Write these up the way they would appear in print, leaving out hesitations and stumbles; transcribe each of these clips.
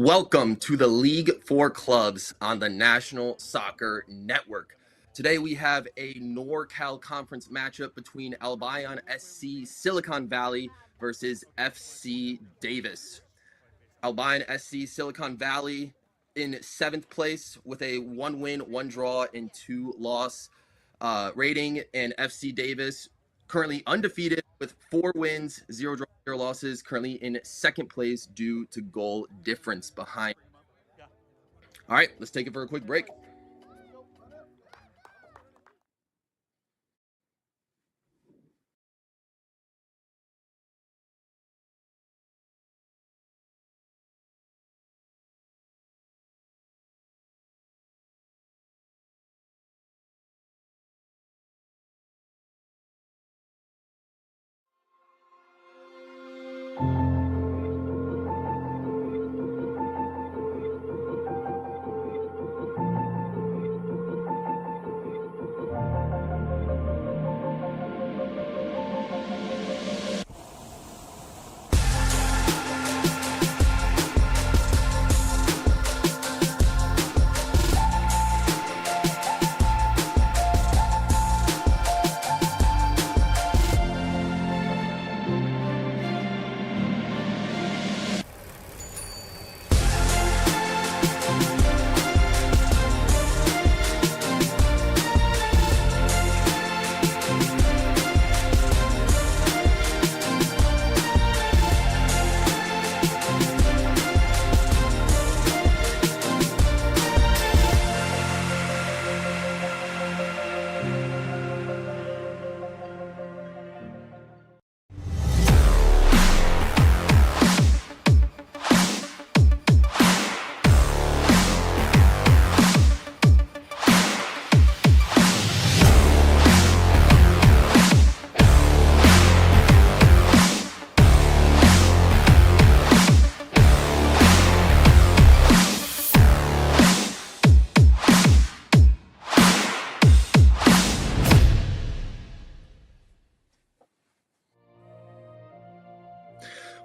Welcome to the League for Clubs on the National Soccer Network. Today we have a NorCal Conference matchup between ALBION SC Silicon Valley versus FC Davis. ALBION SC Silicon Valley in 7th place with a 1 win, 1 draw, and 2 loss rating, and FC Davis currently undefeated with 4 wins, 0 draws, 0 losses, currently in 2nd place due to goal difference behind. All right, let's take it for a quick break.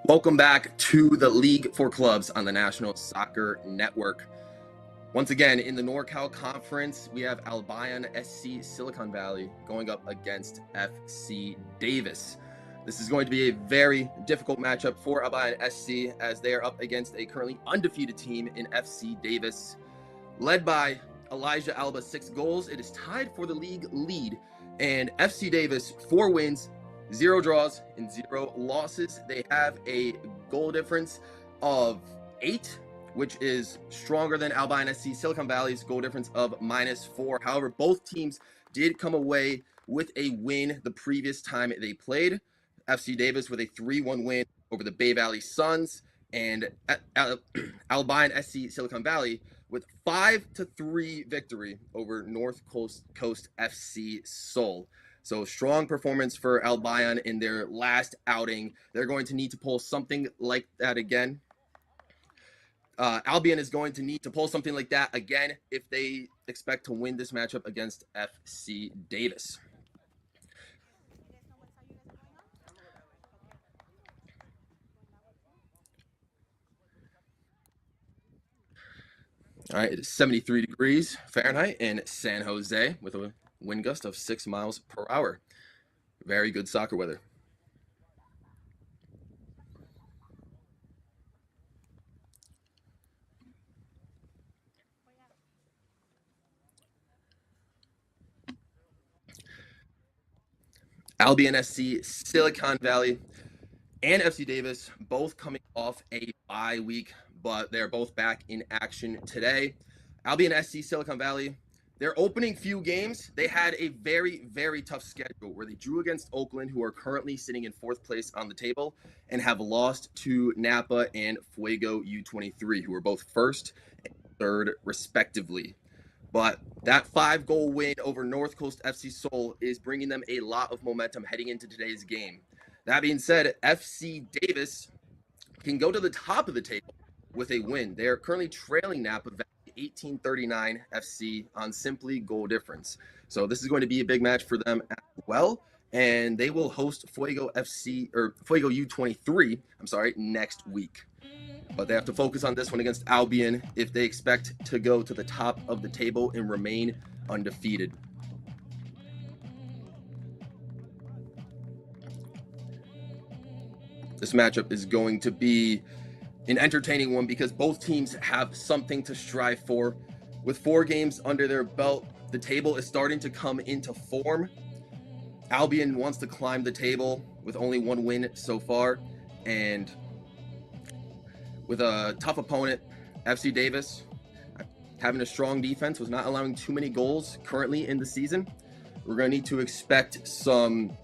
Welcome back to the League for Clubs on the National Soccer Network. Once again, in the NorCal Conference, we have ALBION SC Silicon Valley going up against FC Davis. This is going to be a very difficult matchup for ALBION SC as they are up against a currently undefeated team in FC Davis. Led by Elijah Alba, 6 goals. It is tied for the league lead, and FC Davis, 4 wins, 0 draws, and 0 losses. They have a goal difference of 8, which is stronger than ALBION SC Silicon Valley's goal difference of -4. However, both teams did come away with a win the previous time they played. FC Davis with a 3-1 win over the Bay Valley Suns, and ALBION SC Silicon Valley with 5-3 victory over North Coast FC Seoul. So strong performance for ALBION in their last outing. They're going to need to pull something like that again. ALBION is going to need to pull something like that again if they expect to win this matchup against FC Davis. All right, it is 73 degrees Fahrenheit in San Jose with a wind gust of 6 miles per hour. Very good soccer weather. ALBION SC Silicon Valley and FC Davis both coming off a bye week, but they're both back in action today. ALBION SC Silicon Valley, their opening few games, they had a very, very tough schedule where they drew against Oakland, who are currently sitting in 4th place on the table, and have lost to Napa and Fuego U23, who are both 1st and 3rd respectively. But that 5-goal win over North Coast FC Seoul is bringing them a lot of momentum heading into today's game. That being said, FC Davis can go to the top of the table with a win. They are currently trailing Napa Valley 1839 FC on simply goal difference. So this is going to be a big match for them as well. And they will host Fuego FC or Fuego U23, next week. but they have to focus on this one against Albion if they expect to go to the top of the table and remain undefeated. This matchup is going to be an entertaining one because both teams have something to strive for. With 4 games under their belt, the table is starting to come into form. Albion wants to climb the table with only 1 win so far, and with a tough opponent, FC Davis, having a strong defense, was not allowing too many goals currently in the season. We're going to need to expect some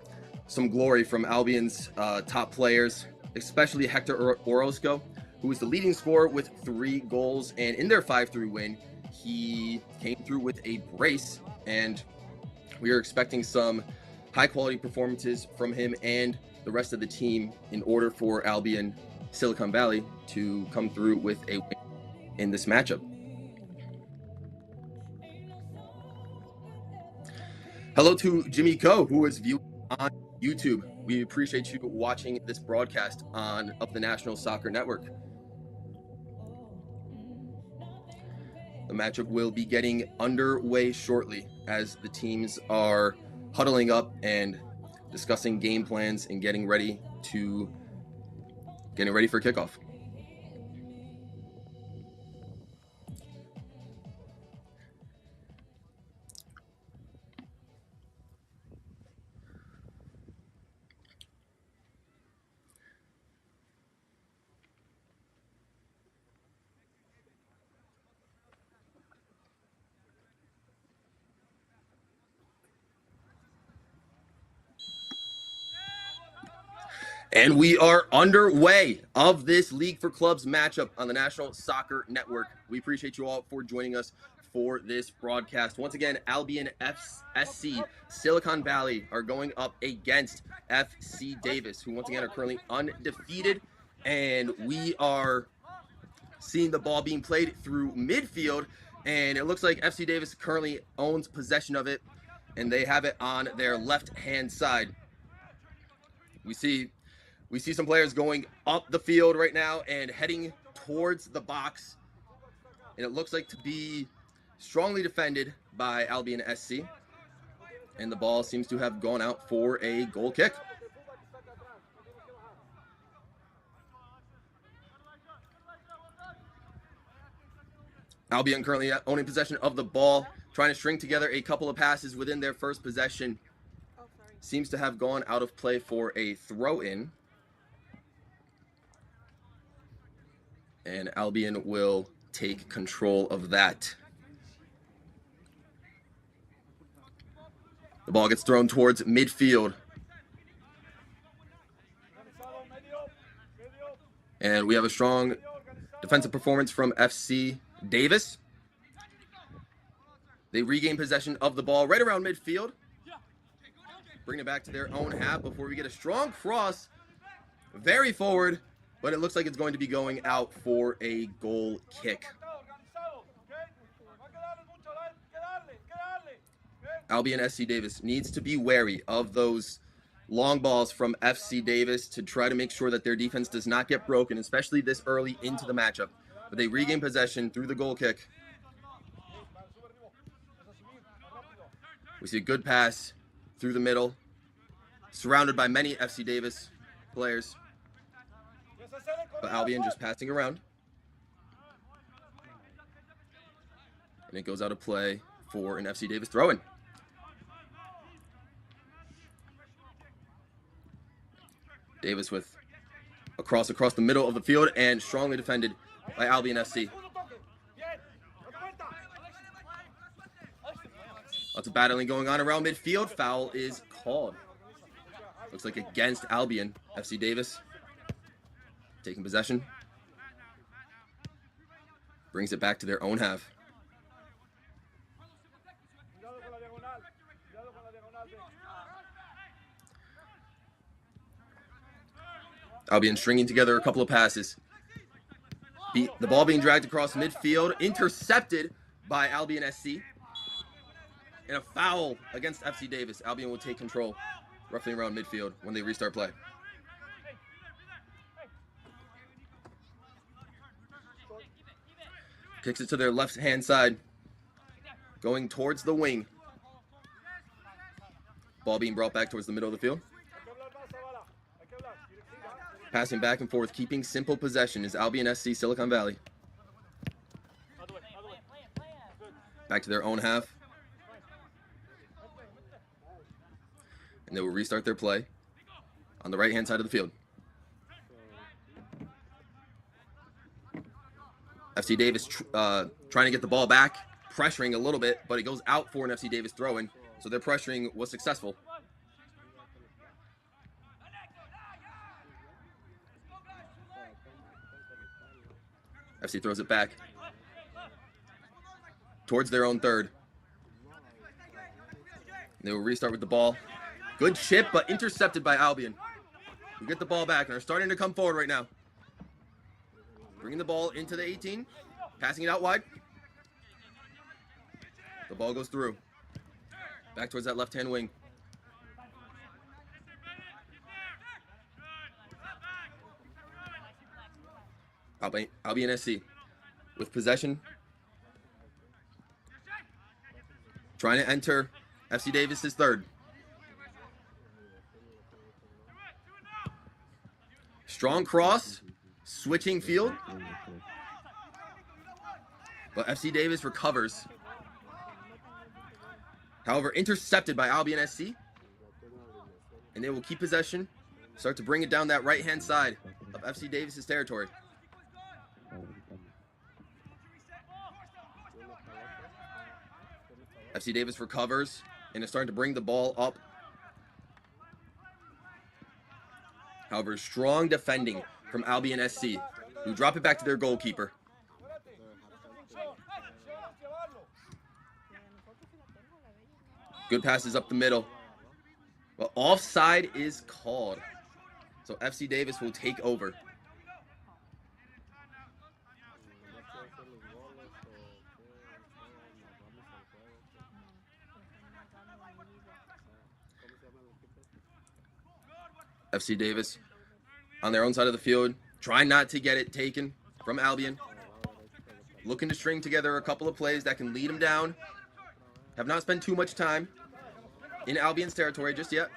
glory from Albion's top players, especially Hector Orozco, who is the leading scorer with 3 goals. And in their 5-3 win, he came through with a brace, and we are expecting some high-quality performances from him and the rest of the team in order for Albion Silicon Valley to come through with a win in this matchup. Hello to Jimmy Ko, who is viewing on YouTube. We appreciate you watching this broadcast of the National Soccer Network. The matchup will be getting underway shortly as the teams are huddling up and discussing game plans and getting ready for kickoff. And we are underway of this League for Clubs matchup on the National Soccer Network. We appreciate you all for joining us for this broadcast. Once again, ALBION SC Silicon Valley are going up against FC Davis, who once again are currently undefeated. And we are seeing the ball being played through midfield, and it looks like FC Davis currently owns possession of it, and they have it on their left-hand side. We see some players going up the field right now and heading towards the box. And it looks like to be strongly defended by ALBION SC. And the ball seems to have gone out for a goal kick. Albion currently owning possession of the ball, trying to string together a couple of passes within their first possession. Seems to have gone out of play for a throw-in. And Albion will take control of that. The ball gets thrown towards midfield. And we have a strong defensive performance from FC Davis. They regain possession of the ball right around midfield. Bring it back to their own half before we get a strong cross. Very forward. But it looks like it's going to be going out for a goal kick. ALBION SC Davis needs to be wary of those long balls from FC Davis to try to make sure that their defense does not get broken, especially this early into the matchup. But they regain possession through the goal kick. We see a good pass through the middle, surrounded by many FC Davis players. But Albion just passing around. And it goes out of play for an FC Davis throw-in. Davis with a cross across the middle of the field and strongly defended by ALBION SC. Lots of battling going on around midfield. Foul is called. Looks like against Albion. FC Davis taking possession. Brings it back to their own half. Albion stringing together a couple of passes. The ball being dragged across midfield. Intercepted by ALBION SC. And a foul against FC Davis. Albion will take control roughly around midfield when they restart play. Kicks it to their left-hand side. Going towards the wing. Ball being brought back towards the middle of the field. Passing back and forth, keeping simple possession is Albion SC Silicon Valley. Back to their own half. And they will restart their play on the right-hand side of the field. FC Davis trying to get the ball back, pressuring a little bit, but it goes out for an FC Davis throw-in, so their pressuring was successful. FC throws it back towards their own third. They will restart with the ball. Good chip, but intercepted by Albion. We get the ball back and are starting to come forward right now. Bringing the ball into the 18, passing it out wide. The ball goes through. Back towards that left-hand wing. Albion SC with possession. Trying to enter FC Davis's third. Strong cross, switching field. But FC Davis recovers. However, intercepted by Albion SC. And they will keep possession. Start to bring it down that right-hand side of FC Davis's territory. FC Davis recovers and is starting to bring the ball up. However, strong defending from Albion SC, who drop it back to their goalkeeper. Good passes up the middle. But offside is called. So FC Davis will take over. FC Davis on their own side of the field, trying not to get it taken from Albion. Looking to string together a couple of plays that can lead them down. Have not spent too much time in Albion's territory just yet.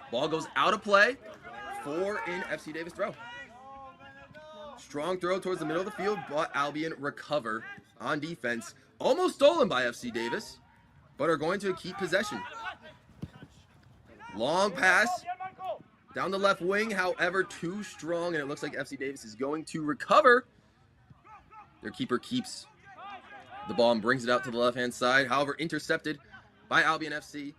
Ball goes out of play for an FC Davis throw. Strong throw towards the middle of the field, but Albion recover on defense. Almost stolen by FC Davis, but are going to keep possession. Long pass down the left wing, however, too strong, and it looks like FC Davis is going to recover. Their keeper keeps the ball and brings it out to the left-hand side. However, intercepted by Albion FC.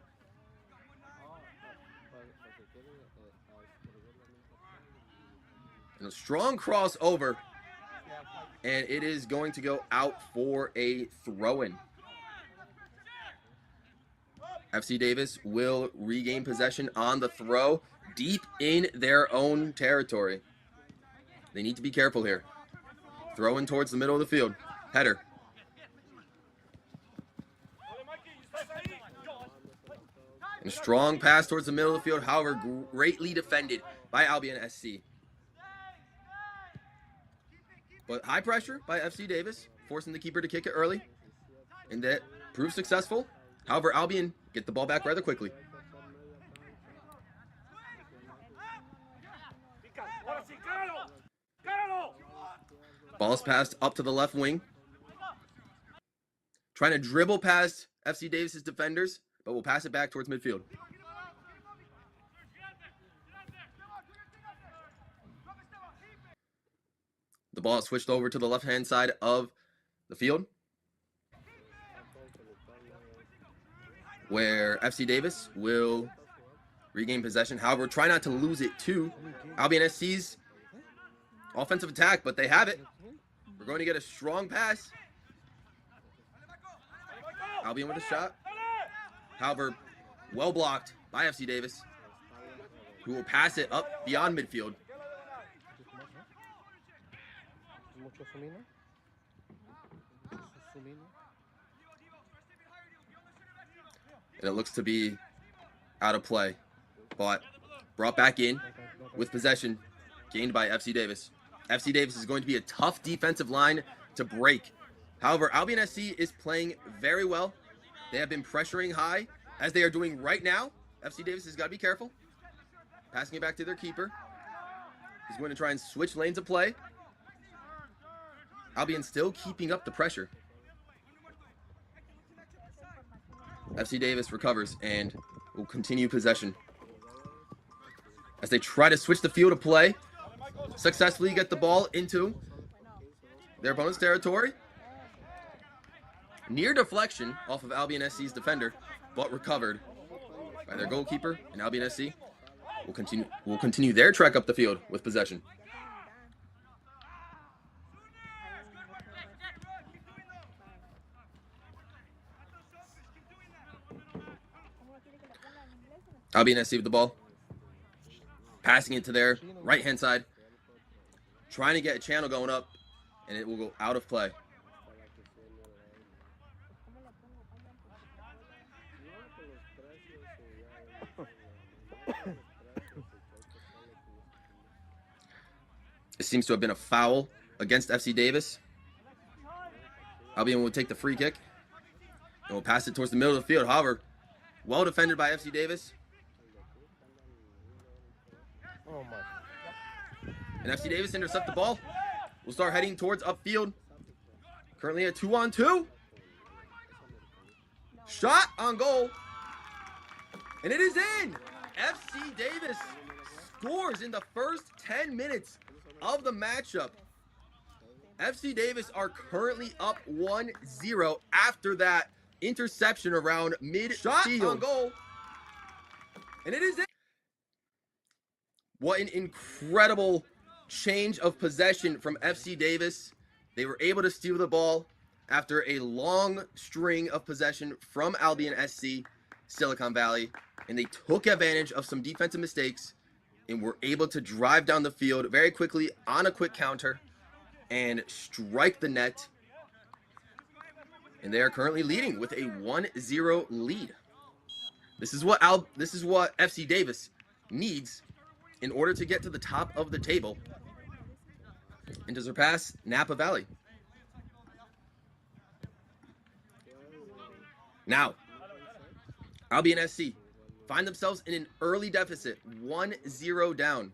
And a strong crossover, and it is going to go out for a throw-in. FC Davis will regain possession on the throw deep in their own territory. They need to be careful here. Throwing towards the middle of the field. Header. And a strong pass towards the middle of the field, however, greatly defended by Albion SC. But high pressure by FC Davis, forcing the keeper to kick it early. And that proved successful. However, Albion get the ball back rather quickly. Ball is passed up to the left wing. Trying to dribble past FC Davis's defenders, but will pass it back towards midfield. The ball is switched over to the left-hand side of the field, where FC Davis will regain possession. However, try not to lose it to Albion SC's offensive attack, but they have it. We're going to get a strong pass. Albion with a shot. However, well blocked by FC Davis, who will pass it up beyond midfield. And it looks to be out of play, but brought back in with possession gained by FC Davis. FC Davis is going to be a tough defensive line to break. However, Albion SC is playing very well. They have been pressuring high, as they are doing right now. FC Davis has got to be careful. Passing it back to their keeper. He's going to try and switch lanes of play. Albion still keeping up the pressure. FC Davis recovers and will continue possession. As they try to switch the field of play, successfully get the ball into their opponent's territory. Near deflection off of Albion SC's defender, but recovered by their goalkeeper, and Albion SC will continue their trek up the field with possession. Albion SC with the ball, passing it to their right-hand side, trying to get a channel going up, and it will go out of play. It seems to have been a foul against FC Davis. Albion will take the free kick and will pass it towards the middle of the field. However, well defended by FC Davis. And FC Davis intercept the ball. We'll start heading towards upfield. Currently a 2-on-2. Shot on goal. And it is in. FC Davis scores in the first 10 minutes of the matchup. FC Davis are currently up 1-0 after that interception around mid-field. Shot on goal. And it is in. What an incredible change of possession from FC Davis. They were able to steal the ball after a long string of possession from Albion SC Silicon Valley, and they took advantage of some defensive mistakes and were able to drive down the field very quickly on a quick counter and strike the net. And they are currently leading with a 1-0 lead. This is what FC Davis needs in order to get to the top of the table and to surpass Napa Valley. Now, Albion SC find themselves in an early deficit, 1-0 down.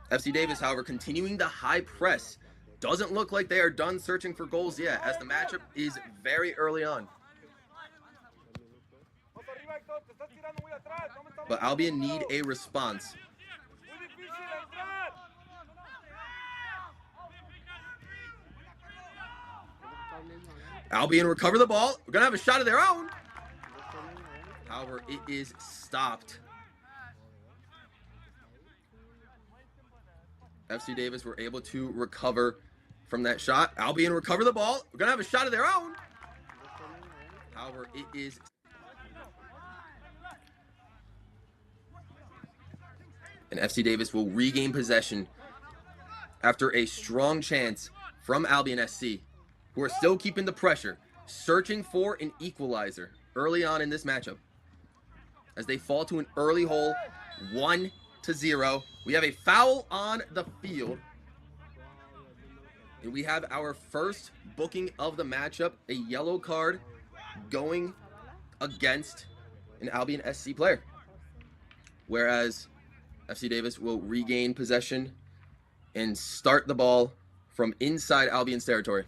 FC Davis, however, continuing the high press. Doesn't look like they are done searching for goals yet, as the matchup is very early on. But Albion need a response. Albion recover the ball. We're going to have a shot of their own. However, it is stopped. FC Davis were able to recover from that shot. Albion recover the ball. We're going to have a shot of their own. However, it is. And FC Davis will regain possession after a strong chance from Albion SC, who are still keeping the pressure, searching for an equalizer early on in this matchup. As they fall to an early hole, 1-0. We have a foul on the field. And we have our first booking of the matchup, a yellow card going against an Albion SC player. Whereas FC Davis will regain possession and start the ball from inside Albion's territory.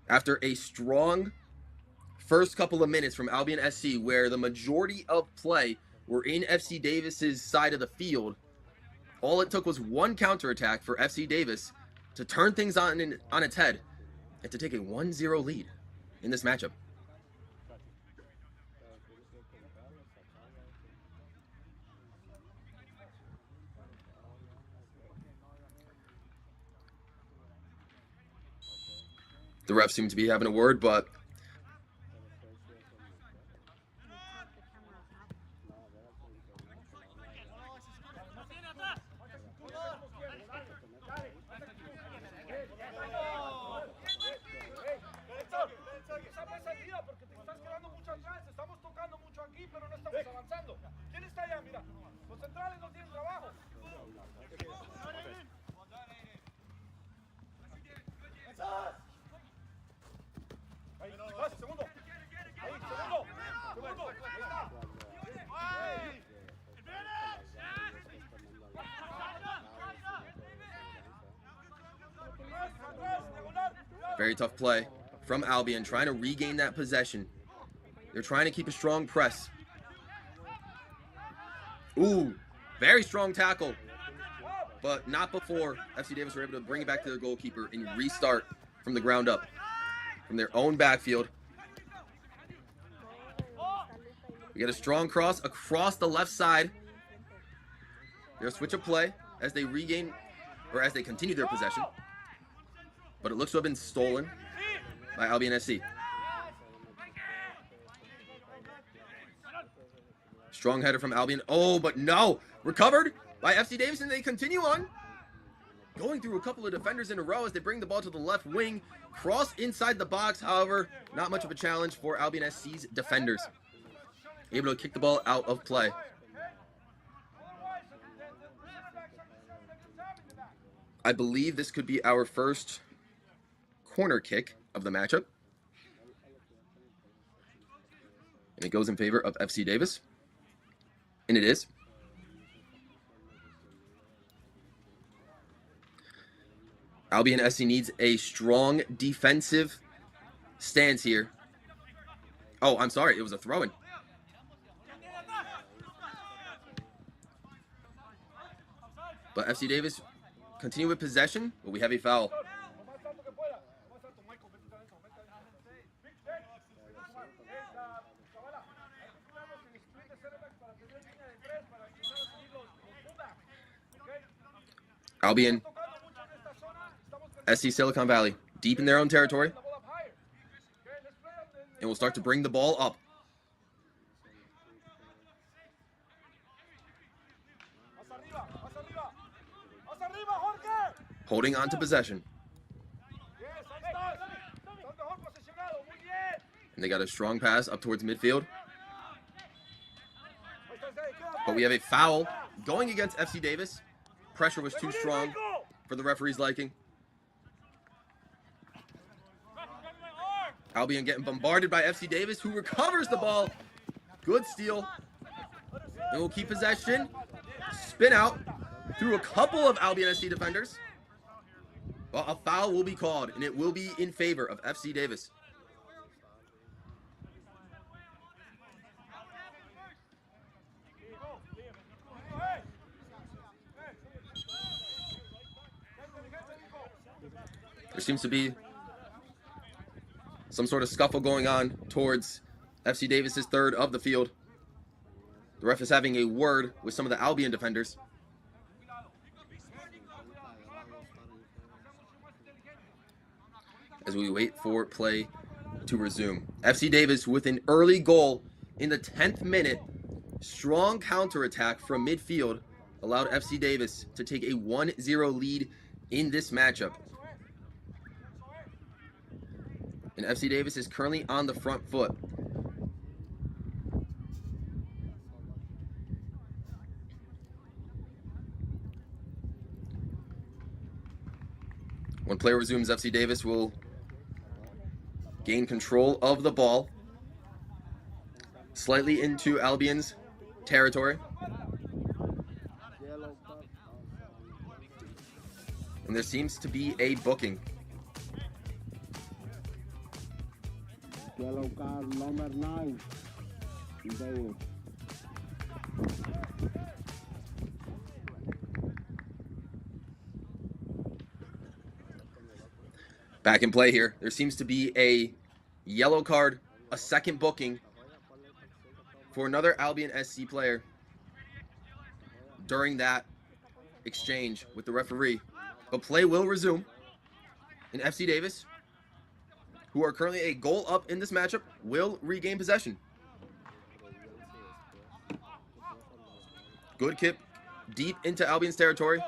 After a strong first couple of minutes from Albion SC, where the majority of play were in FC Davis's side of the field, all it took was one counterattack for FC Davis to turn things on its head and to take a 1-0 lead in this matchup. The refs seem to be having a word, but Very tough play from Albion, trying to regain that possession. They're trying to keep a strong press. Ooh, very strong tackle. But not before FC Davis were able to bring it back to their goalkeeper and restart from the ground up, from their own backfield. We get a strong cross across the left side. They're a switch of play as they regain, or as they continue their possession. But it looks to have been stolen by ALBION SC. Strong header from Albion. Oh, but no! Recovered by FC Davis, and they continue on. Going through a couple of defenders in a row as they bring the ball to the left wing. Cross inside the box, however, not much of a challenge for ALBION SC's defenders. Able to kick the ball out of play. I believe this could be our first corner kick of the matchup. And it goes in favor of FC Davis. And it is. ALBION SC needs a strong defensive stance here. Oh, I'm sorry. It was a throw-in. But FC Davis continue with possession, but we have a foul. ALBION SC Silicon Valley, deep in their own territory. And will start to bring the ball up. Holding on to possession. And they got a strong pass up towards midfield. But we have a foul going against FC Davis. Pressure was too strong for the referee's liking. Albion getting bombarded by FC Davis, who recovers the ball. Good steal. And will keep possession. Spin out through a couple of Albion SC defenders. Well, a foul will be called, and it will be in favor of FC Davis. There seems to be some sort of scuffle going on towards FC Davis's third of the field. The ref is having a word with some of the Albion defenders. As we wait for play to resume. FC Davis with an early goal in the 10th minute. Strong counterattack from midfield allowed FC Davis to take a 1-0 lead in this matchup. And FC Davis is currently on the front foot. When play resumes, FC Davis will gain control of the ball slightly into Albion's territory. And there seems to be a booking. Yellow card number 9. Back in play here. There seems to be a yellow card, a second booking for another Albion SC player during that exchange with the referee. But play will resume. And FC Davis, who are currently a goal up in this matchup, will regain possession. Good kick deep into Albion's territory.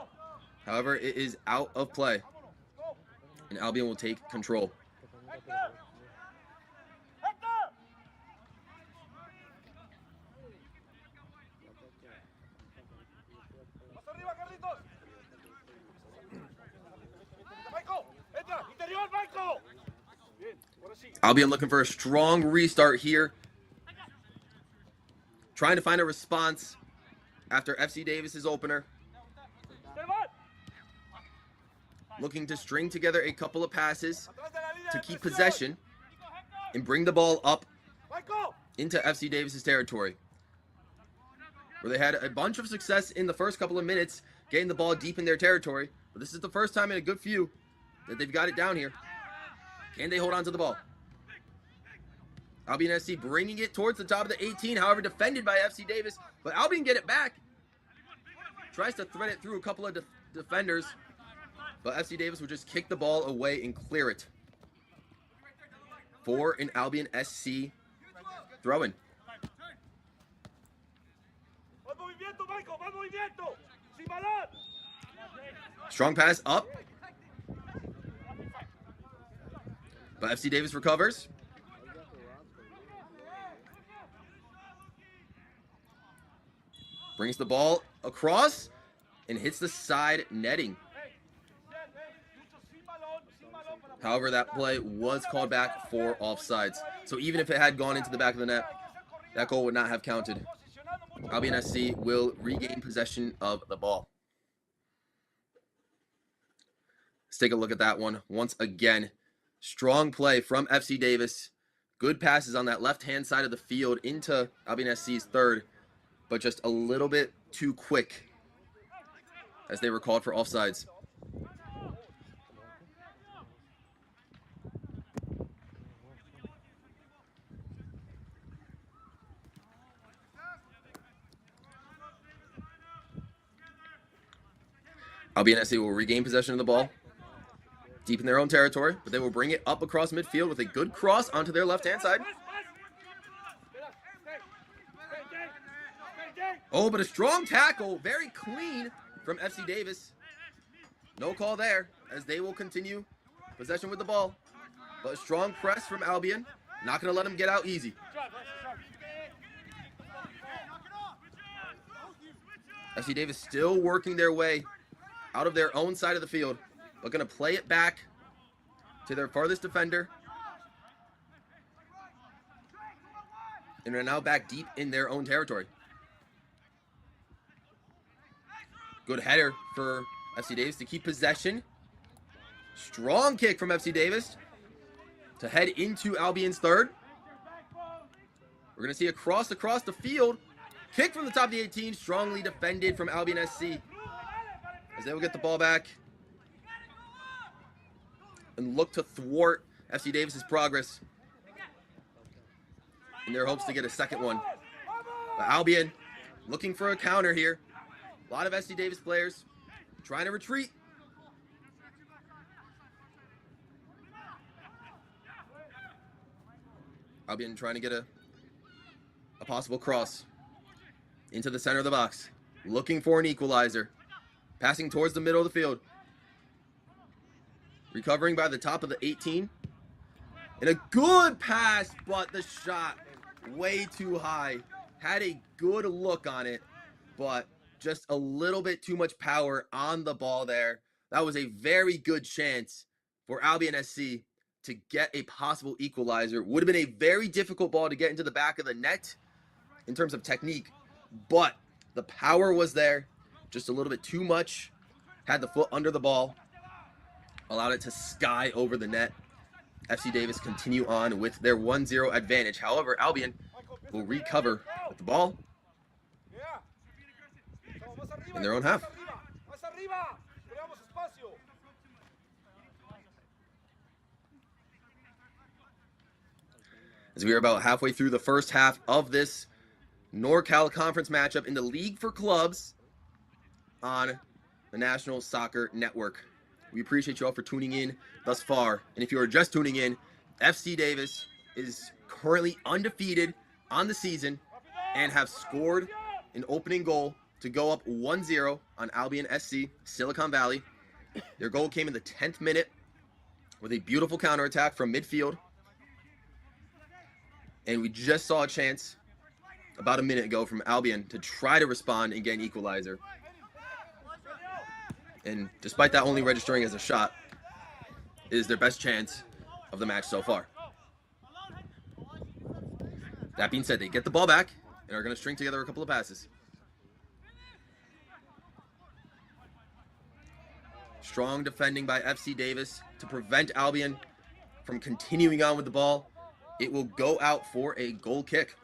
However, it is out of play. And Albion will take control. Albion looking for a strong restart here. Trying to find a response after FC Davis's opener. Looking to string together a couple of passes. to keep possession and bring the ball up into FC Davis's territory, where they had a bunch of success in the first couple of minutes getting the ball deep in their territory. But this is the first time in a good few that they've got it down here. Can they hold on to the ball? Albion SC bringing it towards the top of the 18, however defended by FC Davis, but Albion get it back. Tries to thread it through a couple of defenders, but FC Davis will just kick the ball away and clear it for an Albion SC throw-in. Strong pass up, but FC Davis recovers. Brings the ball across and hits the side netting. However, that play was called back for offsides. So even if it had gone into the back of the net, that goal would not have counted. Albion SC will regain possession of the ball. Let's take a look at that one once again. Strong play from FC Davis. Good passes on that left-hand side of the field into Albion SC's third, but just a little bit too quick as they were called for offsides. Albion SC will regain possession of the ball deep in their own territory, but they will bring it up across midfield with a good cross onto their left-hand side. Oh, but a strong tackle, very clean from FC Davis. No call there, as they will continue possession with the ball. But a strong press from Albion. Not going to let them get out easy. FC Davis still working their way out of their own side of the field, but going to play it back to their farthest defender. And are now back deep in their own territory. Good header for FC Davis to keep possession. Strong kick from FC Davis to head into Albion's third. We're going to see a cross across the field. Kick from the top of the 18, strongly defended from Albion SC, as they will get the ball back and look to thwart FC Davis's progress in their hopes to get a second one. But Albion looking for a counter here. A lot of SC Davis players trying to retreat. Albion trying to get a possible cross into the center of the box. Looking for an equalizer. Passing towards the middle of the field. Recovering by the top of the 18. And a good pass, but the shot way too high. Had a good look on it, but just a little bit too much power on the ball there. That was a very good chance for Albion SC to get a possible equalizer. Would have been a very difficult ball to get into the back of the net in terms of technique, but the power was there. Just a little bit too much. Had the foot under the ball. Allowed it to sky over the net. FC Davis continue on with their 1-0 advantage. However, Albion will recover with the ball in their own half. As we are about halfway through the first half of this NorCal Conference matchup in the League for Clubs on the National Soccer Network. We appreciate you all for tuning in thus far. And if you are just tuning in, FC Davis is currently undefeated on the season and have scored an opening goal to go up 1-0 on Albion SC Silicon Valley. Their goal came in the 10th minute with a beautiful counterattack from midfield. And we just saw a chance about a minute ago from Albion to try to respond and get an equalizer. And despite that only registering as a shot, it is their best chance of the match so far. That being said, they get the ball back and are going to string together a couple of passes. Strong defending by FC Davis to prevent Albion from continuing on with the ball. It will go out for a goal kick.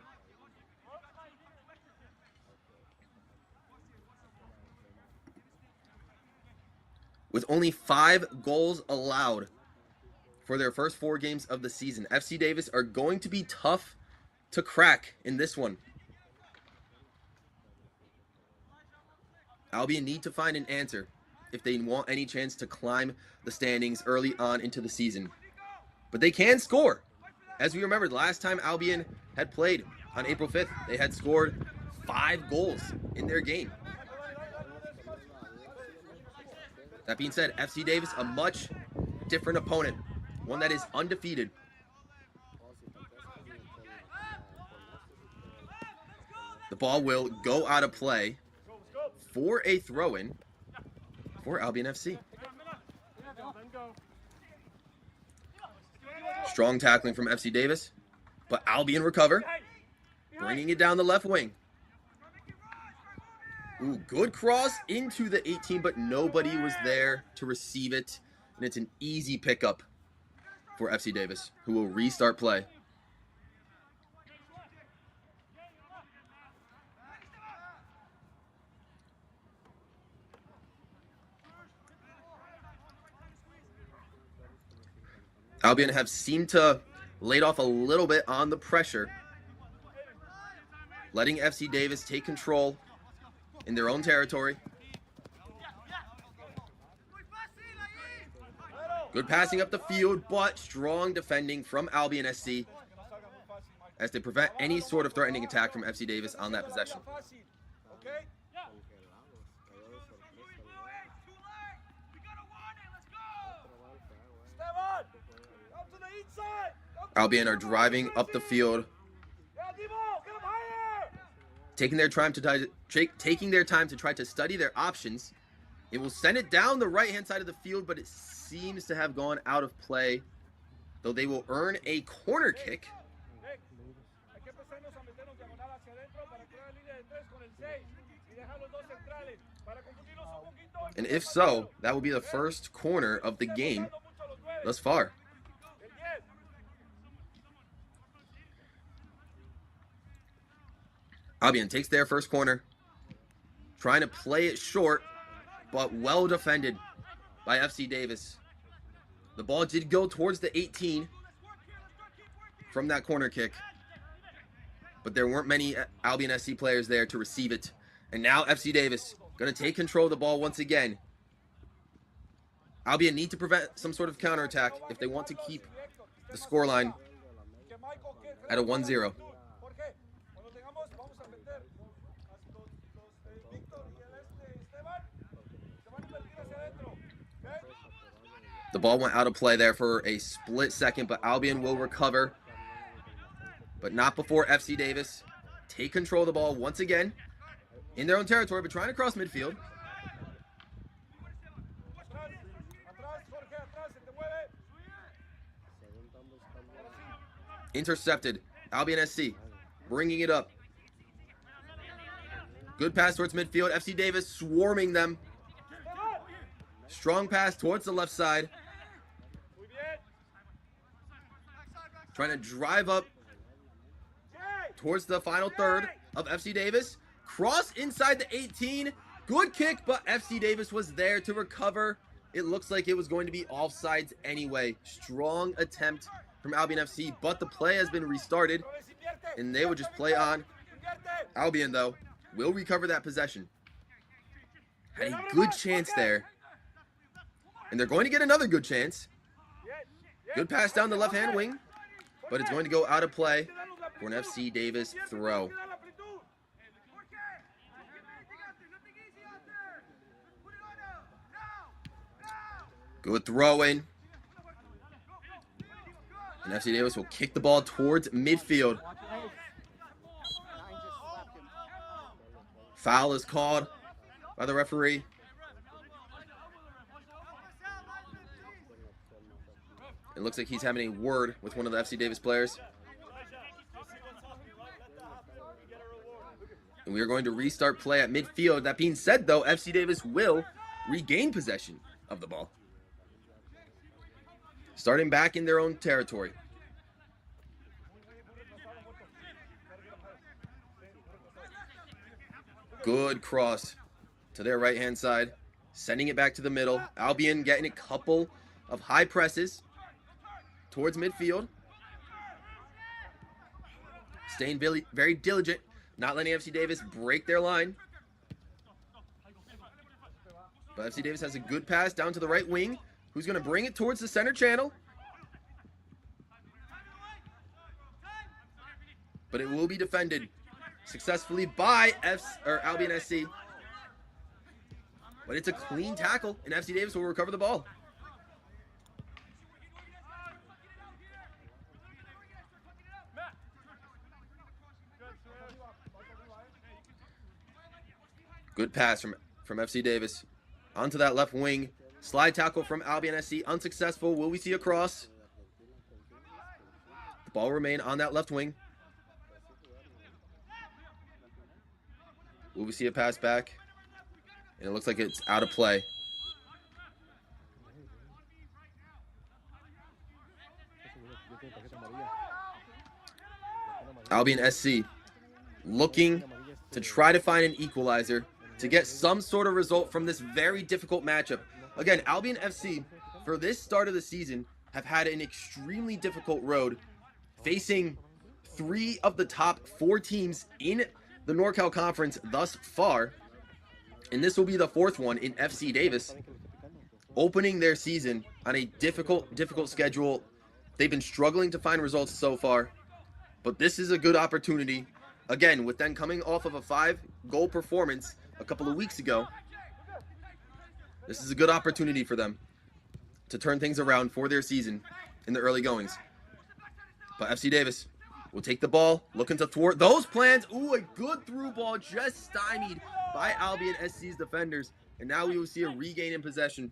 With only 5 goals allowed for their first 4 games of the season, FC Davis are going to be tough to crack in this one. Albion need to find an answer if they want any chance to climb the standings early on into the season. But they can score. As we remember, the last time Albion had played on April 5th, they had scored 5 goals in their game. That being said, FC Davis, a much different opponent, one that is undefeated. The ball will go out of play for a throw-in for Albion FC. Strong tackling from FC Davis, but Albion recover, bringing it down the left wing. Ooh, good cross into the 18, but nobody was there to receive it, and it's an easy pickup for FC Davis, who will restart play. Albion have seemed to laid off a little bit on the pressure, letting FC Davis take control in their own territory. Good passing up the field, but strong defending from Albion SC as they prevent any sort of threatening attack from FC Davis on that possession. Albion are driving up the field, taking their time to try to study their options. It will send it down the right-hand side of the field, but it seems to have gone out of play, though they will earn a corner kick. And if so, that will be the first corner of the game thus far. Albion takes their first corner, trying to play it short, but well defended by FC Davis. The ball did go towards the 18 from that corner kick, but there weren't many Albion SC players there to receive it. And now FC Davis going to take control of the ball once again. Albion need to prevent some sort of counterattack if they want to keep the scoreline at a 1-0. The ball went out of play there for a split second, but Albion will recover. But not before FC Davis take control of the ball once again in their own territory, but trying to cross midfield. Intercepted. Albion SC bringing it up. Good pass towards midfield. FC Davis swarming them. Strong pass towards the left side. Trying to drive up towards the final third of FC Davis. Cross inside the 18. Good kick, but FC Davis was there to recover. It looks like it was going to be offsides anyway. Strong attempt from Albion FC, but the play has been restarted, and they would just play on. Albion, though, will recover that possession. Had a good chance there. And they're going to get another good chance. Good pass down the left-hand wing, but it's going to go out of play for an FC Davis throw. Good throw in. And FC Davis will kick the ball towards midfield. Foul is called by the referee. It looks like he's having a word with one of the FC Davis players. And we are going to restart play at midfield. That being said, though, FC Davis will regain possession of the ball. starting back in their own territory. Good cross to their right-hand side, sending it back to the middle. Albion getting a couple of high presses towards midfield. Staying very, very diligent, not letting FC Davis break their line. But FC Davis has a good pass down to the right wing, who's going to bring it towards the center channel. But it will be defended successfully by Albion SC. But it's a clean tackle, and FC Davis will recover the ball. Good pass from FC Davis onto that left wing. Slide tackle from Albion SC, unsuccessful. Will we see a cross? The ball remain on that left wing. Will we see a pass back? And it looks like it's out of play. Albion SC looking to try to find an equalizer to get some sort of result from this very difficult matchup. Again, Albion FC, for this start of the season, have had an extremely difficult road, facing 3 of the top 4 teams in the NorCal Conference thus far. And this will be the 4th one in FC Davis, opening their season on a difficult schedule. They've been struggling to find results so far, but this is a good opportunity. Again, with them coming off of a 5-goal performance a couple of weeks ago, this is a good opportunity for them to turn things around for their season in the early goings. But FC Davis will take the ball, looking to thwart those plans. Ooh, a good through ball, just stymied by Albion SC's defenders. And now we will see a regain in possession.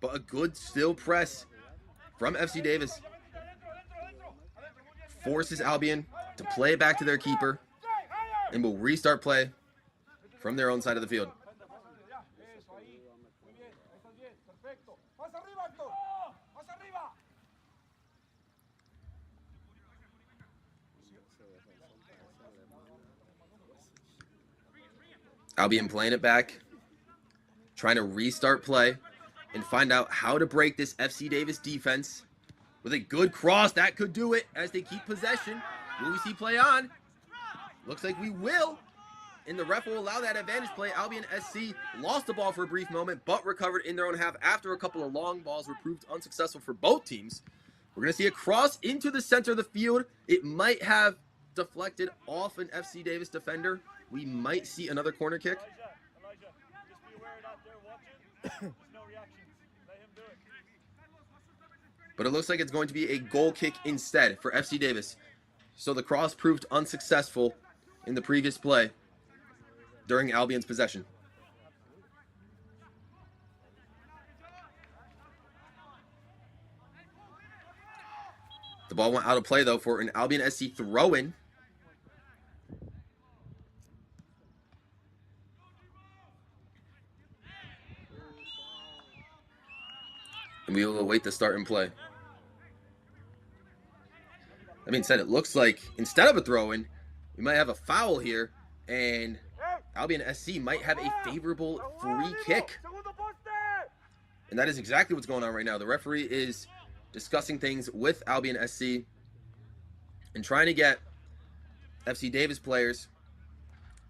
But a good still press from FC Davis forces Albion to play it back to their keeper, and will restart play from their own side of the field. Albion playing it back, trying to restart play and find out how to break this FC Davis defense with a good cross. That could do it as they keep possession. Will we see play on? Looks like we will. And the ref will allow that advantage play. Albion SC lost the ball for a brief moment, but recovered in their own half after a couple of long balls were proved unsuccessful for both teams. We're going to see a cross into the center of the field. It might have deflected off an FC Davis defender. We might see another corner kick. But it looks like it's going to be a goal kick instead for FC Davis. So the cross proved unsuccessful in the previous play during Albion's possession. The ball went out of play, though, for an Albion SC throw-in. And we will await the start and play. That being said, it looks like instead of a throw-in, we might have a foul here, and Albion SC might have a favorable free kick. And that is exactly what's going on right now. The referee is discussing things with Albion SC and trying to get FC Davis players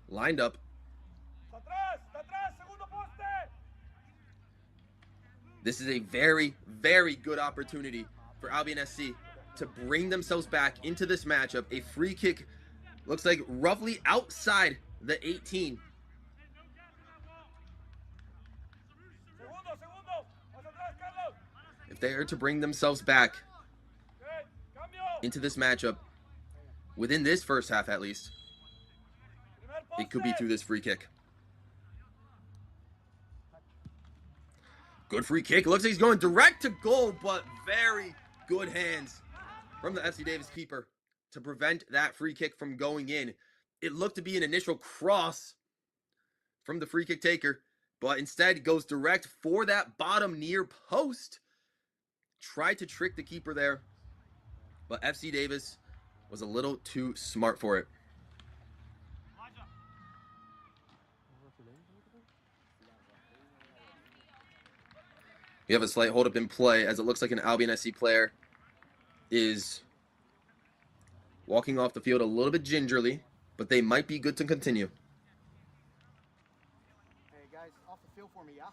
lined up. This is a very, very good opportunity for Albion SC to bring themselves back into this matchup. A free kick looks like roughly outside the 18. If they are to bring themselves back into this matchup, within this first half at least, it could be through this free kick. Good free kick. Looks like he's going direct to goal, but very good hands from the FC Davis keeper to prevent that free kick from going in. It looked to be an initial cross from the free kick taker, but instead goes direct for that bottom near post. Tried to trick the keeper there, but FC Davis was a little too smart for it. We have a slight hold up in play as it looks like an Albion SC player is walking off the field a little bit gingerly, but they might be good to continue. Hey guys, off the field for me, yeah?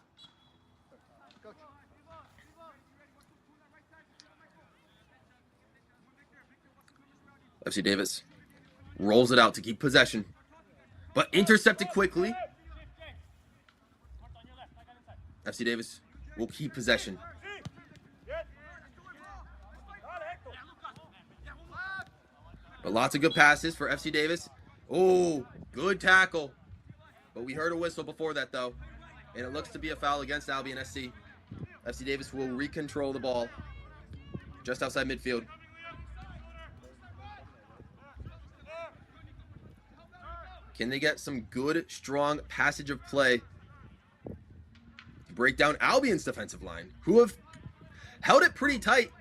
Coach. FC Davis rolls it out to keep possession, but intercepted quickly. FC Davis will keep possession. But lots of good passes for FC Davis. Oh, good tackle. But we heard a whistle before that, though. And it looks to be a foul against Albion SC. FC Davis will recontrol the ball just outside midfield. Can they get some good, strong passage of play to break down Albion's defensive line, who have held it pretty tight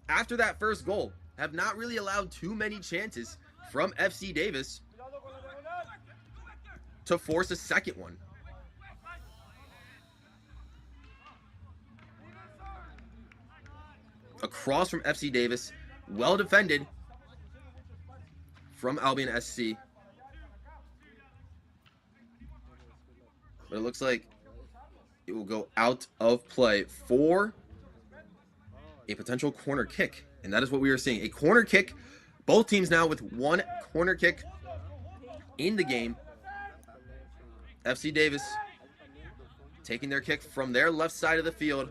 after that first goal? Have not really allowed too many chances from FC Davis to force a second one. Across from FC Davis, well defended from Albion SC. But it looks like it will go out of play for a potential corner kick. And that is what we are seeing. A corner kick. Both teams now with one corner kick in the game. FC Davis taking their kick from their left side of the field.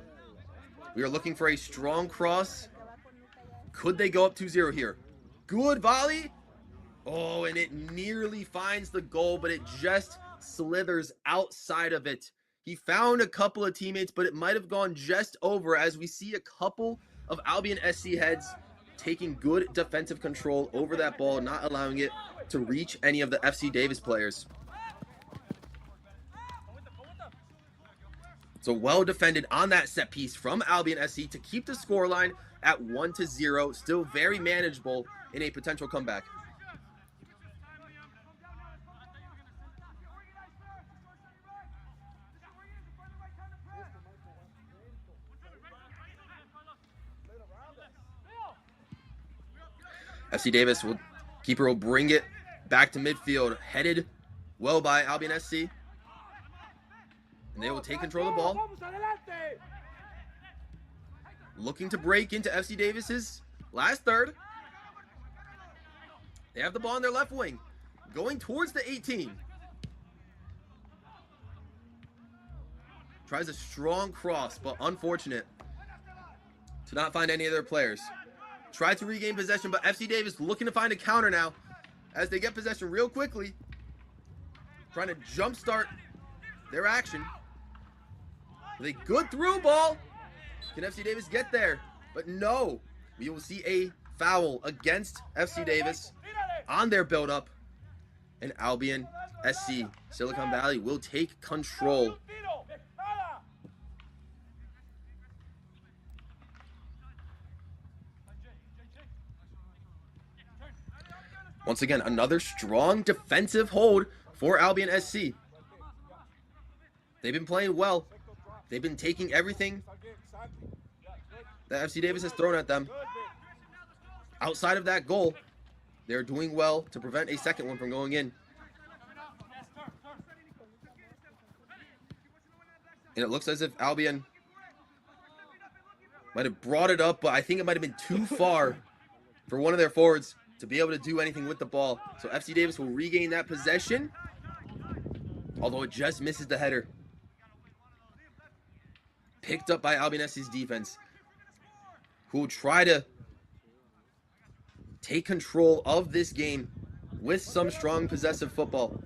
We are looking for a strong cross. Could they go up 2-0 here? Good volley. Oh, and it nearly finds the goal, but it just slithers outside of it. He found a couple of teammates, but it might have gone just over as we see a couple of Albion SC heads taking good defensive control over that ball, not allowing it to reach any of the FC Davis players. So well defended on that set piece from Albion SC to keep the scoreline at 1-0. Still very manageable in a potential comeback. FC Davis keeper will bring it back to midfield, headed well by Albion SC. And they will take control of the ball. Looking to break into FC Davis's last third. They have the ball on their left wing, going towards the 18. Tries a strong cross, but unfortunate to not find any of their players. Tried to regain possession, but FC Davis looking to find a counter now as they get possession real quickly. Trying to jumpstart their action. With a good through ball. Can FC Davis get there? But no. We will see a foul against FC Davis on their build-up. And Albion SC Silicon Valley will take control. Once again, another strong defensive hold for Albion SC. They've been playing well. They've been taking everything that FC Davis has thrown at them. Outside of that goal, they're doing well to prevent a second one from going in. And it looks as if Albion might have brought it up, but I think it might have been too far for one of their forwards to be able to do anything with the ball. So FC Davis will regain that possession, although it just misses the header. Picked up by Albion SC's defense, who will try to take control of this game with some strong possessive football.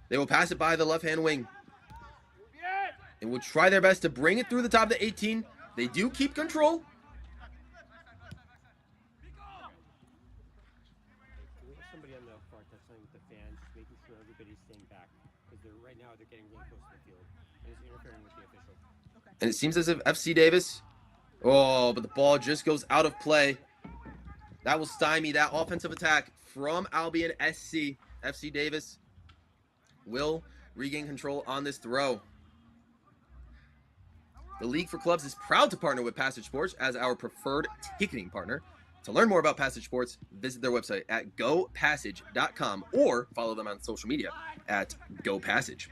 They will pass it by the left-hand wing and will try their best to bring it through the top of the 18. They do keep control. before I touch something with the fans, just making sure everybody's staying back because right now they're getting really close to the field and it's interfering with the official. And it seems as if FC Davis, oh, but the ball just goes out of play. That will stymie that offensive attack from Albion SC. FC Davis will regain control on this throw. The League for Clubs is proud to partner with Passage Sports as our preferred ticketing partner. To learn more about Passage Sports, visit their website at gopassage.com or follow them on social media at gopassage.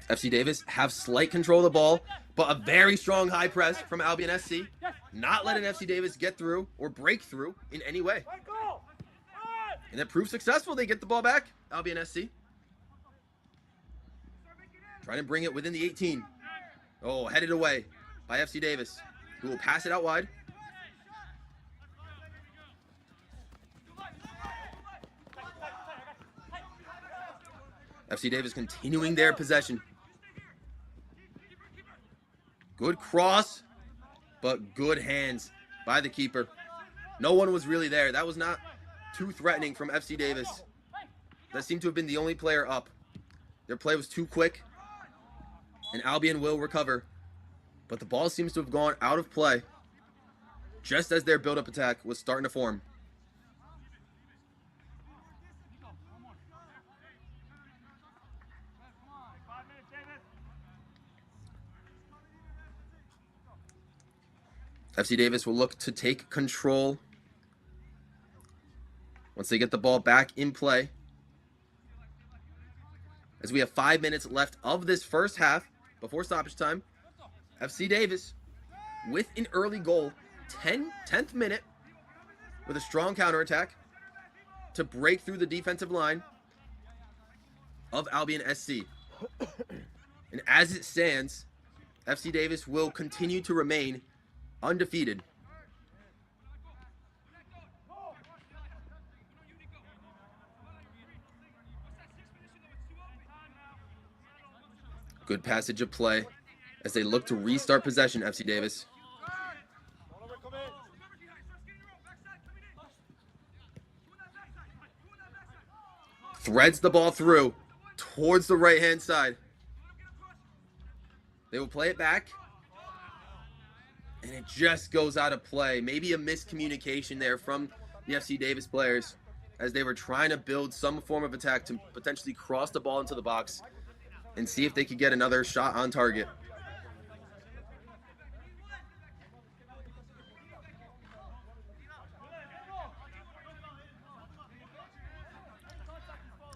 FC Davis have slight control of the ball, but a very strong high press from Albion SC, not letting FC Davis get through or break through in any way. And it proved successful. They get the ball back, Albion SC. Trying to bring it within the 18. Oh, headed away by FC Davis, who will pass it out wide. FC Davis continuing their possession. Good cross, but good hands by the keeper. No one was really there. That was not too threatening from FC Davis. That seemed to have been the only player up. Their play was too quick, and Albion will recover. But the ball seems to have gone out of play just as their build-up attack was starting to form. FC Davis will look to take control once they get the ball back in play. As we have 5 minutes left of this first half before stoppage time, FC Davis with an early goal, 10th minute, with a strong counterattack to break through the defensive line of Albion SC. And as it stands, FC Davis will continue to remain undefeated. Good passage of play as they look to restart possession, FC Davis. Threads the ball through towards the right-hand side. They will play it back. And it just goes out of play. Maybe a miscommunication there from the FC Davis players as they were trying to build some form of attack to potentially cross the ball into the box and see if they could get another shot on target.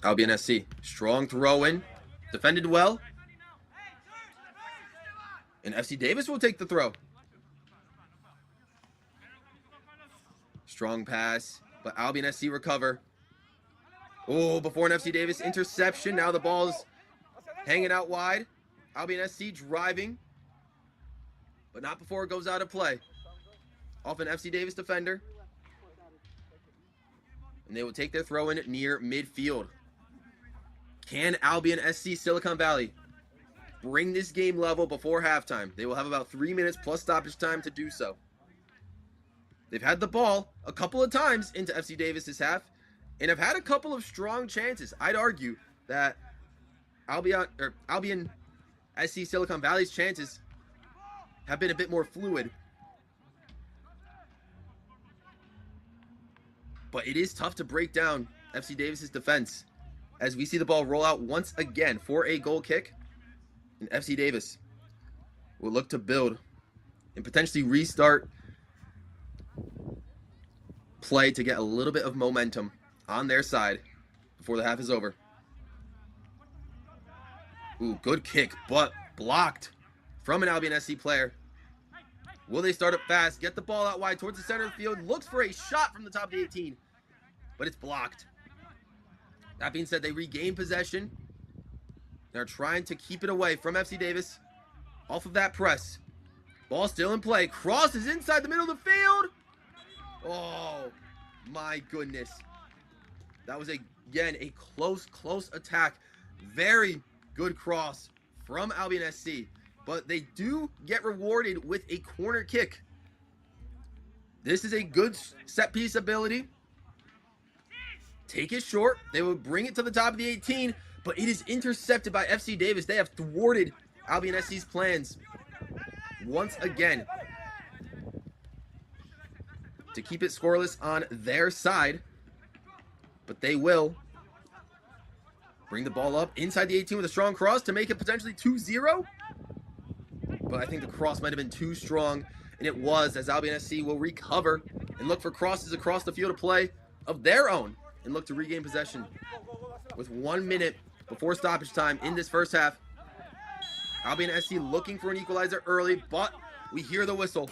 Albion SC, strong throw in, defended well. And FC Davis will take the throw. Strong pass, but Albion SC recover. Oh, before an FC Davis interception. Now the ball's hanging out wide. Albion SC driving, but not before it goes out of play. Off an FC Davis defender. And they will take their throw in near midfield. Can Albion SC Silicon Valley bring this game level before halftime? They will have about 3 minutes plus stoppage time to do so. They've had the ball a couple of times into FC Davis's half and have had a couple of strong chances. I'd argue that Albion SC Silicon Valley's chances have been a bit more fluid. But it is tough to break down FC Davis's defense as we see the ball roll out once again for a goal kick. And FC Davis will look to build and potentially restart play to get a little bit of momentum on their side before the half is over. Ooh, good kick, but blocked from an Albion SC player. Will they start up fast, get the ball out wide towards the center of the field, looks for a shot from the top of the 18, but it's blocked. That being said, they regain possession. They're trying to keep it away from FC Davis off of that press. Ball still in play. Crosses inside the middle of the field. Oh, my goodness. That was, again, a close attack. Very good cross from Albion SC. But they do get rewarded with a corner kick. This is a good set piece ability. Take it short. They will bring it to the top of the 18, but it is intercepted by FC Davis. They have thwarted Albion SC's plans once again to keep it scoreless on their side, but they will bring the ball up inside the 18 with a strong cross to make it potentially 2-0. But I think the cross might have been too strong, and it was, as Albion SC will recover and look for crosses across the field of play of their own and look to regain possession with 1 minute before stoppage time in this first half. Albion SC looking for an equalizer early, but we hear the whistle.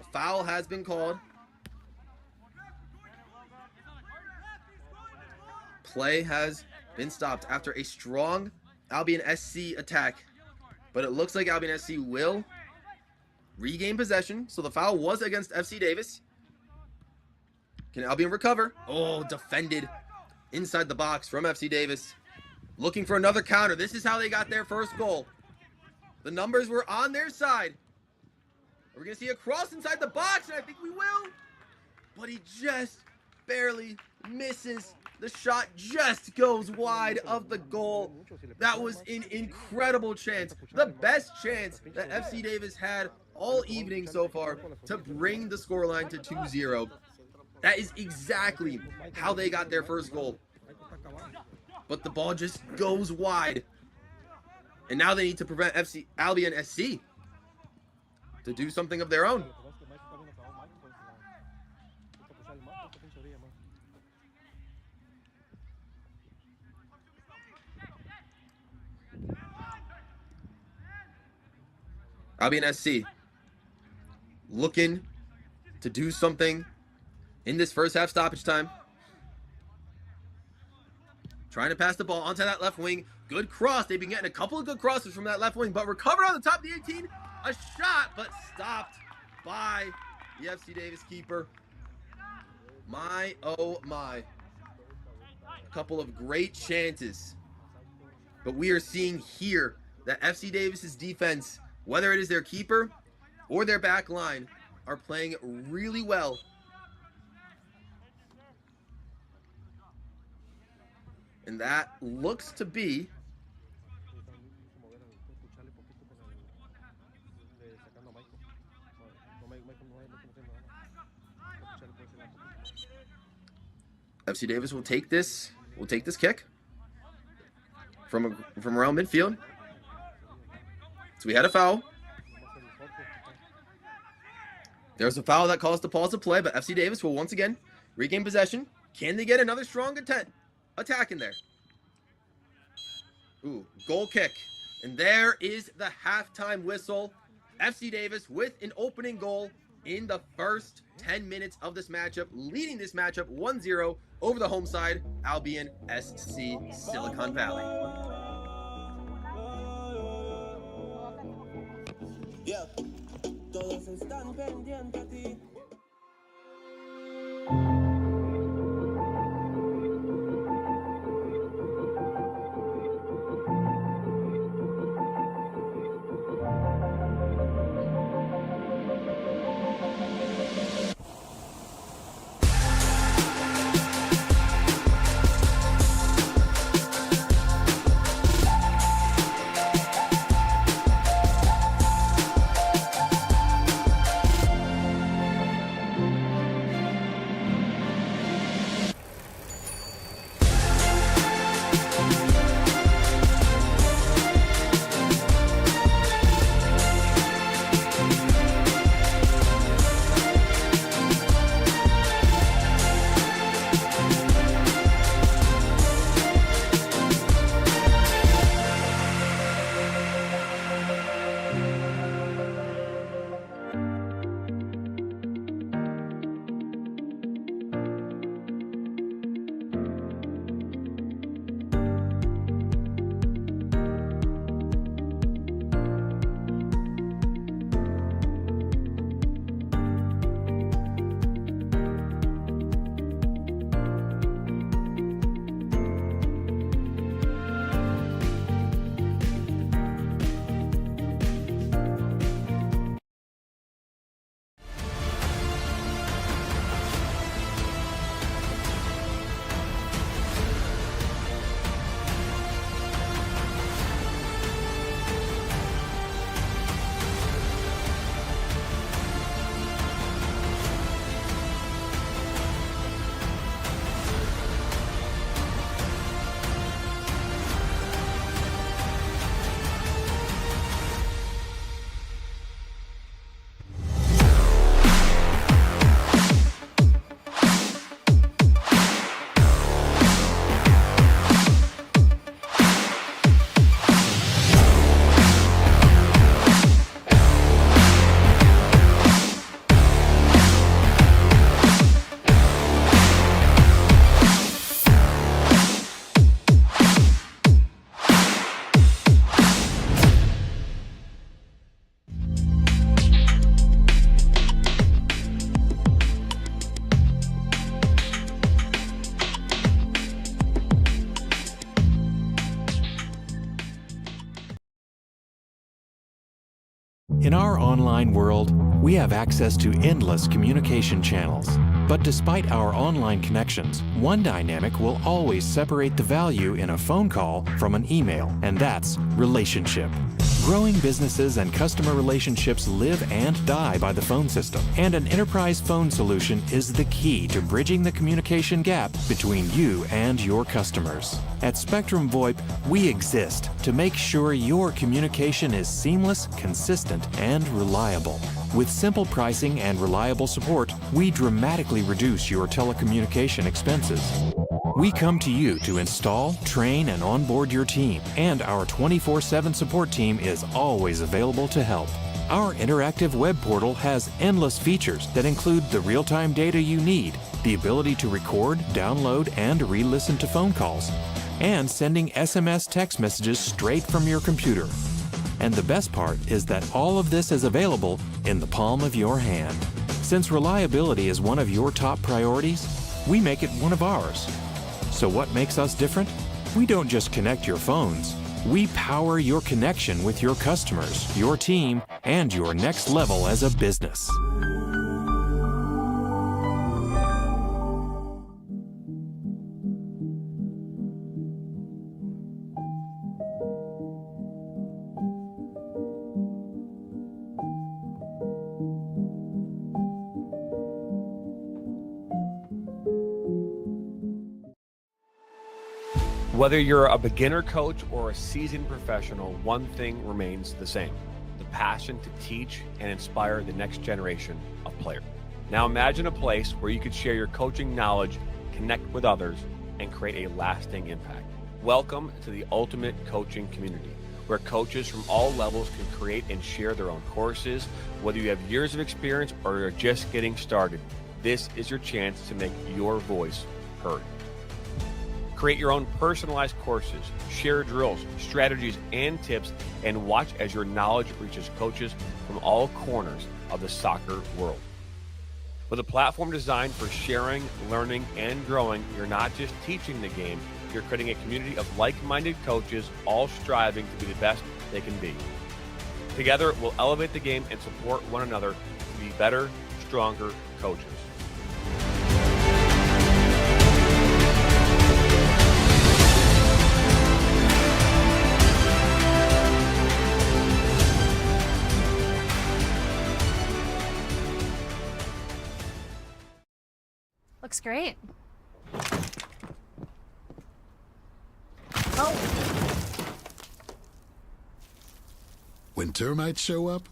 A foul has been called. Play has been stopped after a strong Albion SC attack, but it looks like Albion SC will regain possession. So the foul was against FC Davis. Can Albion recover? Oh, defended inside the box from FC Davis. Looking for another counter. This is how they got their first goal. The numbers were on their side. We're going to see a cross inside the box, and I think we will. But he just barely misses. The shot just goes wide of the goal. That was an incredible chance. The best chance that FC Davis had all evening so far to bring the scoreline to 2-0. That is exactly how they got their first goal. But the ball just goes wide. And now they need to prevent Albion SC to do something of their own. Albion SC looking to do something in this first half stoppage time. Trying to pass the ball onto that left wing. Good cross. They've been getting a couple of good crosses from that left wing, but recovered on the top of the 18. A shot, but stopped by the FC Davis keeper. My, oh my. A couple of great chances. But we are seeing here that FC Davis's defense, whether it is their keeper or their back line, are playing really well. And that looks to be FC Davis will take this kick from around midfield. So we had a foul. There's a foul that caused the pause of play, but FC Davis will once again regain possession. Can they get another strong attack in there? Ooh, goal kick. And there is the halftime whistle. FC Davis with an opening goal in the first 10 minutes of this matchup, leading this matchup 1-0 over the home side, Albion SC Silicon Valley. Yeah, todos están pendientes a ti. In our online world, we have access to endless communication channels. But despite our online connections, one dynamic will always separate the value in a phone call from an email, and that's relationship. Growing businesses and customer relationships live and die by the phone system, and an enterprise phone solution is the key to bridging the communication gap between you and your customers. At Spectrum VoIP, we exist to make sure your communication is seamless, consistent, and reliable. With simple pricing and reliable support, we dramatically reduce your telecommunication expenses. We come to you to install, train, and onboard your team, and our 24/7 support team is always available to help. Our interactive web portal has endless features that include the real-time data you need, the ability to record, download, and re-listen to phone calls, and sending SMS text messages straight from your computer. And the best part is that all of this is available in the palm of your hand. Since reliability is one of your top priorities, we make it one of ours. So what makes us different? We don't just connect your phones. We power your connection with your customers, your team, and your next level as a business. Whether you're a beginner coach or a seasoned professional, one thing remains the same: the passion to teach and inspire the next generation of players. Now imagine a place where you could share your coaching knowledge, connect with others, and create a lasting impact. Welcome to the ultimate coaching community, where coaches from all levels can create and share their own courses. Whether you have years of experience or you're just getting started, this is your chance to make your voice heard. Create your own personalized courses, share drills, strategies, and tips, and watch as your knowledge reaches coaches from all corners of the soccer world. With a platform designed for sharing, learning, and growing, you're not just teaching the game, you're creating a community of like-minded coaches, all striving to be the best they can be. Together, we'll elevate the game and support one another to be better, stronger coaches. Looks great. Oh. When termites show up,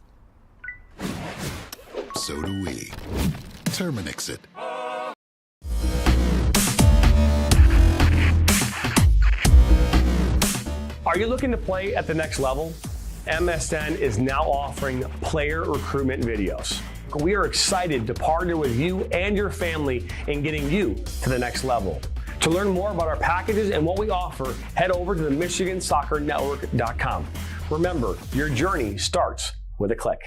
so do we. Terminix it. Are you looking to play at the next level? MSN is now offering player recruitment videos. We are excited to partner with you and your family in getting you to the next level. To learn more about our packages and what we offer, head over to the MichiganSoccerNetwork.com. Remember, your journey starts with a click.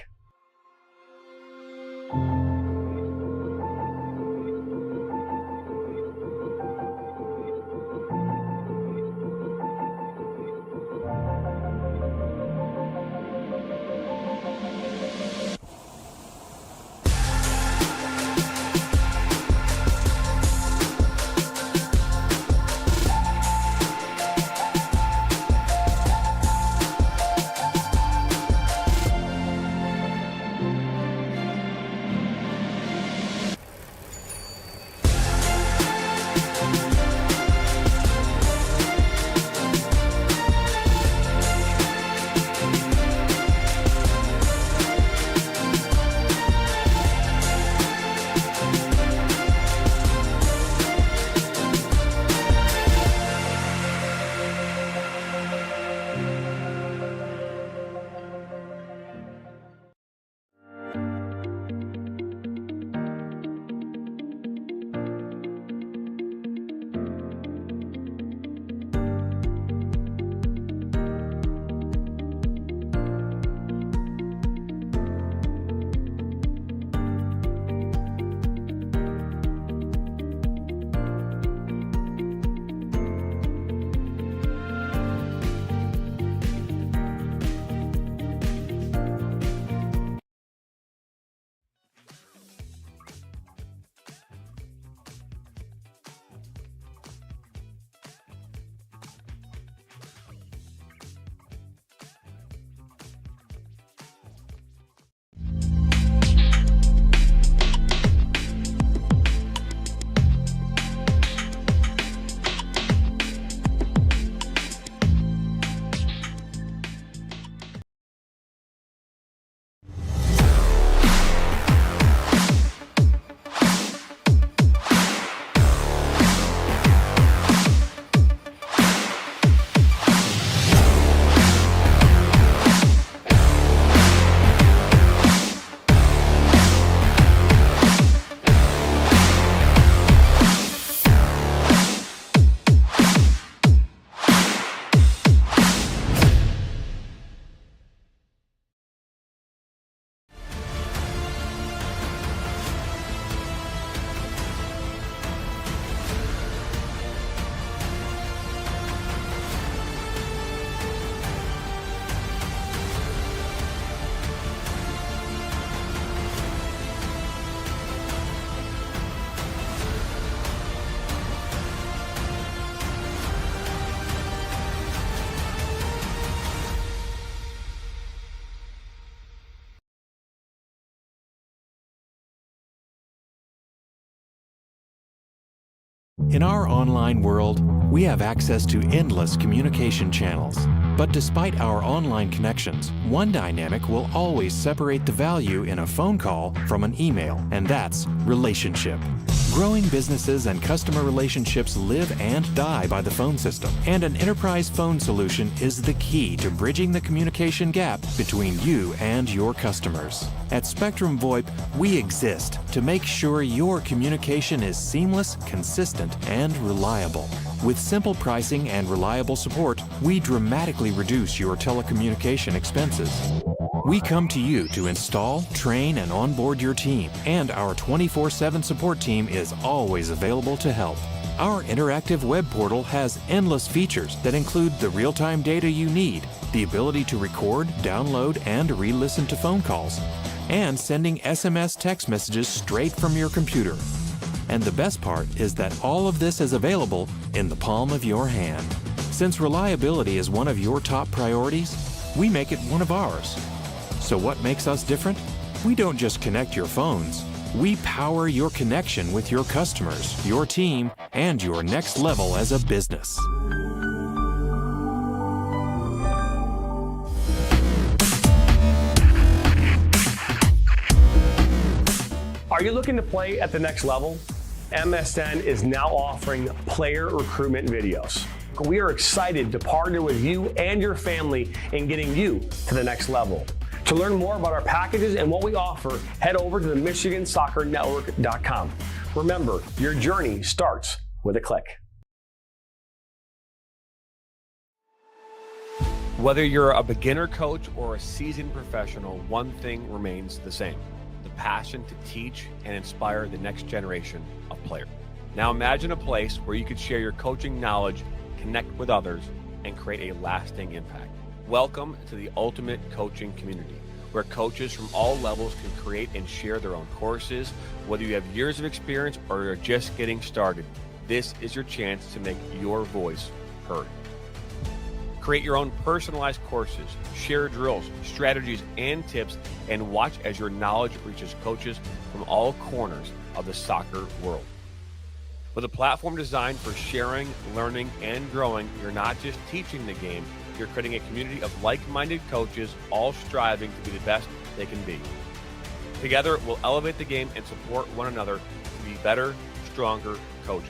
In our online world, we have access to endless communication channels. But despite our online connections, one dynamic will always separate the value in a phone call from an email, and that's relationship. Growing businesses and customer relationships live and die by the phone system, and an enterprise phone solution is the key to bridging the communication gap between you and your customers. At Spectrum VoIP, we exist to make sure your communication is seamless, consistent, and reliable. With simple pricing and reliable support, we dramatically reduce your telecommunication expenses. We come to you to install, train, and onboard your team, and our 24/7 support team is always available to help. Our interactive web portal has endless features that include the real-time data you need, the ability to record, download, and re-listen to phone calls, and sending SMS text messages straight from your computer. And the best part is that all of this is available in the palm of your hand. Since reliability is one of your top priorities, we make it one of ours. So what makes us different? We don't just connect your phones. We power your connection with your customers, your team, and your next level as a business. Are you looking to play at the next level? MSN is now offering player recruitment videos. We are excited to partner with you and your family in getting you to the next level. To learn more about our packages and what we offer, head over to the MichiganSoccerNetwork.com. Remember, your journey starts with a click. Whether you're a beginner coach or a seasoned professional, one thing remains the same: the passion to teach and inspire the next generation of players. Now imagine a place where you could share your coaching knowledge, connect with others, and create a lasting impact. Welcome to the ultimate coaching community, where coaches from all levels can create and share their own courses. Whether you have years of experience or you're just getting started, this is your chance to make your voice heard. Create your own personalized courses, share drills, strategies, and tips, and watch as your knowledge reaches coaches from all corners of the soccer world. With a platform designed for sharing, learning, and growing, you're not just teaching the game, you're creating a community of like-minded coaches, all striving to be the best they can be. Together, we'll elevate the game and support one another to be better, stronger coaches.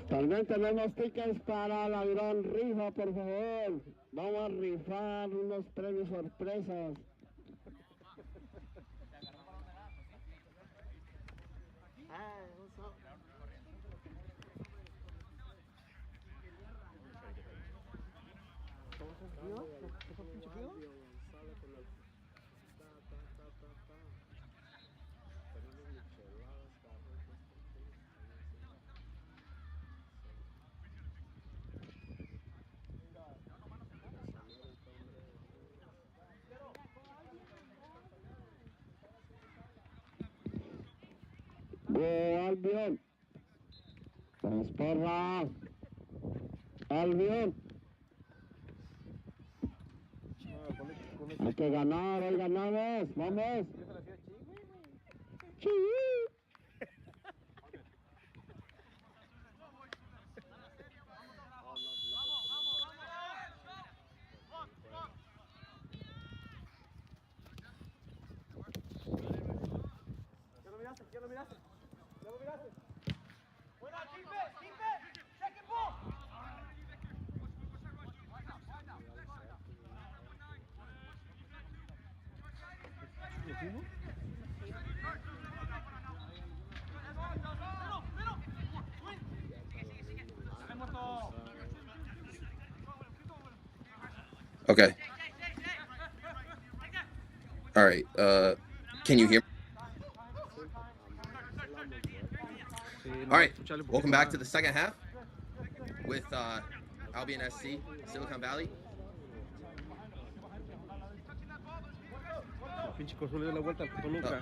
También tenemos tickets para la gran rifa, por favor. Vamos a rifar unos premios sorpresas. Go Albion. Vamos porra. Albion. Hay que ganar, hoy ganamos. Vamos. Okay. All right. Can you hear me? All right. Welcome back to the second half with Albion SC Silicon Valley. Okay.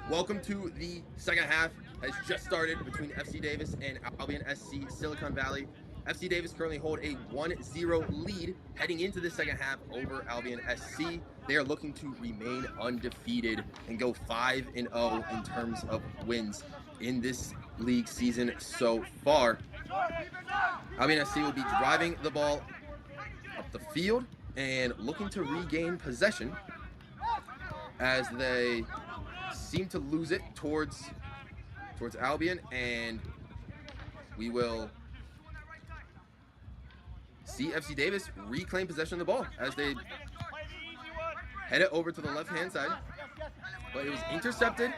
Welcome to the second half. Has just started between FC Davis and Albion SC Silicon Valley. FC Davis currently hold a 1-0 lead heading into the second half over Albion SC. They are looking to remain undefeated and go 5-0 in terms of wins in this league season so far. Albion SC will be driving the ball up the field and looking to regain possession as they seem to lose it towards Albion, and we will see FC Davis reclaim possession of the ball as they head it over to the left-hand side. But it was intercepted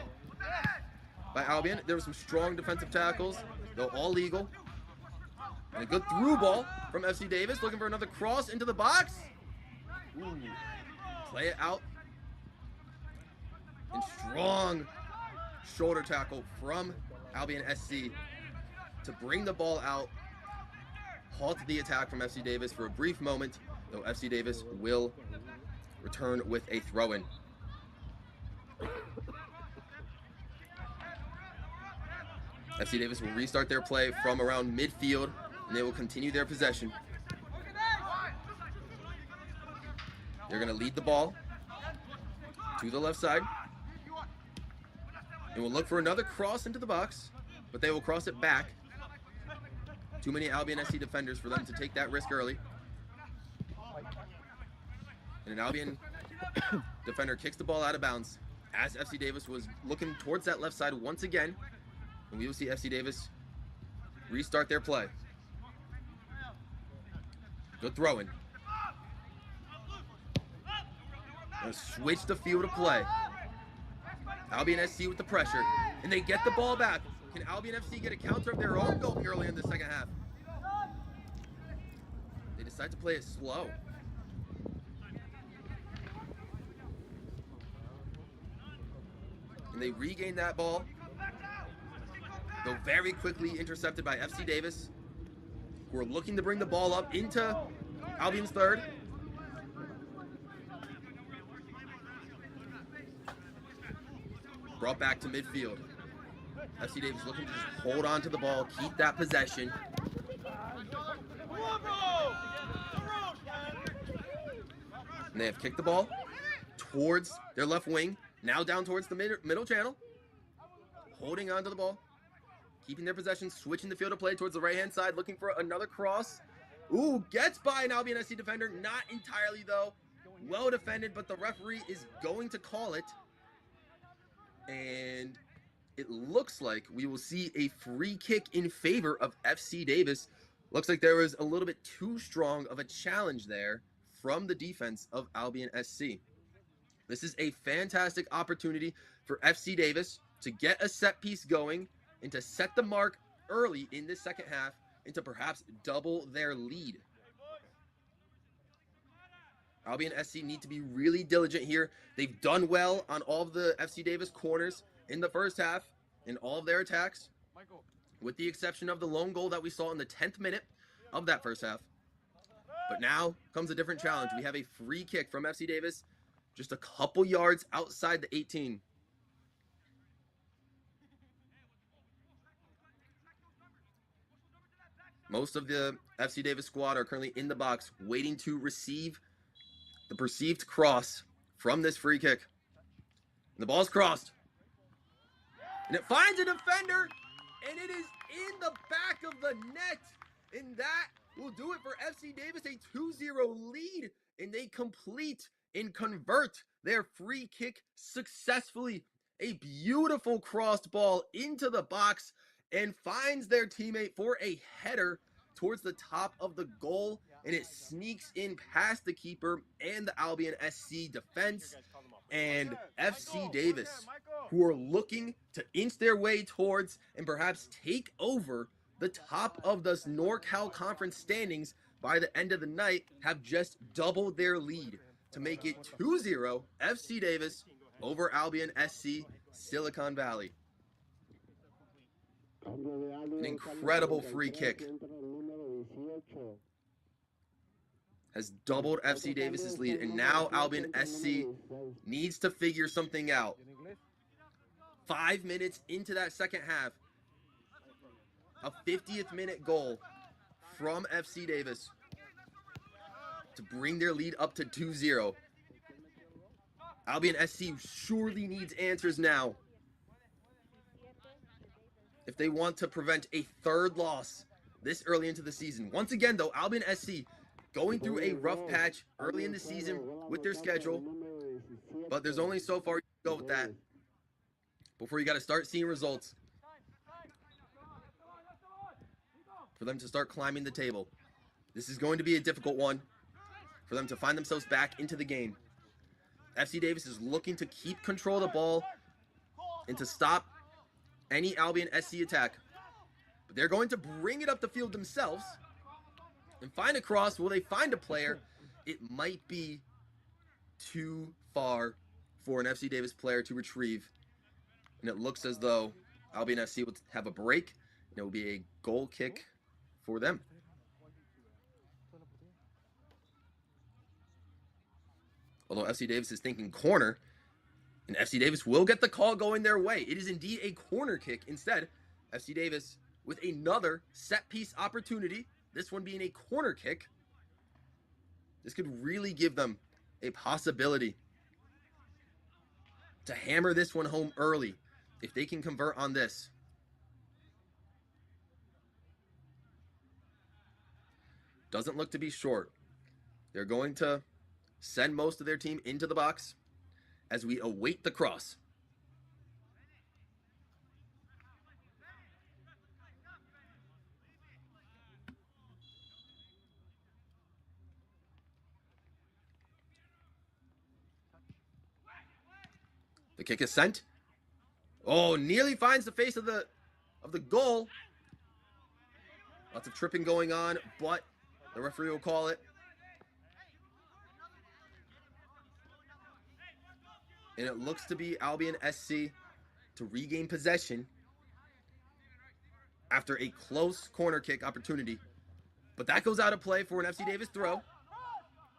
by Albion. There were some strong defensive tackles, though all legal. And a good through ball from FC Davis, looking for another cross into the box. Ooh. Play it out. And strong shoulder tackle from Albion SC to bring the ball out, halt the attack from FC Davis for a brief moment, though FC Davis will return with a throw-in. FC Davis will restart their play from around midfield, and they will continue their possession. They're going to lead the ball to the left side. And will look for another cross into the box, but they will cross it back. Too many Albion SC defenders for them to take that risk early. And an Albion defender kicks the ball out of bounds as FC Davis was looking towards that left side once again. And we will see FC Davis restart their play. Good throw-in. Switch the field of play. Albion SC with the pressure, and they get the ball back. Can Albion FC get a counter of their own goal early in the second half? They decide to play it slow. And they regain that ball, though very quickly intercepted by FC Davis, who are looking to bring the ball up into Albion's third. Brought back to midfield. FC Davis looking to just hold on to the ball, keep that possession. And they have kicked the ball towards their left wing, now down towards the middle channel. Holding on to the ball, keeping their possession, switching the field of play towards the right-hand side, looking for another cross. Ooh, gets by an Albion SC defender, not entirely though. Well defended, but the referee is going to call it. And it looks like we will see a free kick in favor of FC Davis. Looks like there was a little bit too strong of a challenge there from the defense of Albion SC. This is a fantastic opportunity for FC Davis to get a set piece going and to set the mark early in this second half and to perhaps double their lead. Albion SC need to be really diligent here. They've done well on all of the FC Davis corners in the first half in all of their attacks, with the exception of the lone goal that we saw in the 10th minute of that first half. But now comes a different challenge. We have a free kick from FC Davis just a couple yards outside the 18. Most of the FC Davis squad are currently in the box waiting to receive the perceived cross from this free kick. And the ball's crossed. And it finds a defender, and it is in the back of the net. And that will do it for FC Davis, a 2-0 lead. And they complete and convert their free kick successfully. A beautiful crossed ball into the box and finds their teammate for a header towards the top of the goal. And it sneaks in past the keeper and the Albion SC defense. And FC Davis, who are looking to inch their way towards and perhaps take over the top of the NorCal Conference standings by the end of the night, have just doubled their lead to make it 2-0 FC Davis over Albion SC Silicon Valley. An incredible free kick has doubled FC Davis's lead, and now Albion SC needs to figure something out. 5 minutes into that second half, a 50th minute goal from FC Davis to bring their lead up to 2-0. Albion SC surely needs answers now if they want to prevent a third loss this early into the season. Once again, though, Albion SC going through a rough patch early in the season with their schedule, but there's only so far you can go with that before you got to start seeing results for them to start climbing the table. This is going to be a difficult one for them to find themselves back into the game. FC Davis is looking to keep control of the ball and to stop any Albion SC attack. But they're going to bring it up the field themselves and find a cross. Will they find a player? It might be too far for an FC Davis player to retrieve. And it looks as though Albion SC will have a break, and it will be a goal kick for them. Although FC Davis is thinking corner, and FC Davis will get the call going their way. It is indeed a corner kick. Instead, FC Davis with another set piece opportunity, this one being a corner kick. This could really give them a possibility to hammer this one home early if they can convert on this. Doesn't look to be short. They're going to send most of their team into the box as we await the cross. The kick is sent. Oh, nearly finds the face of the goal. Lots of tripping going on, but the referee will call it. And it looks to be Albion SC to regain possession after a close corner kick opportunity. But that goes out of play for an FC Davis throw.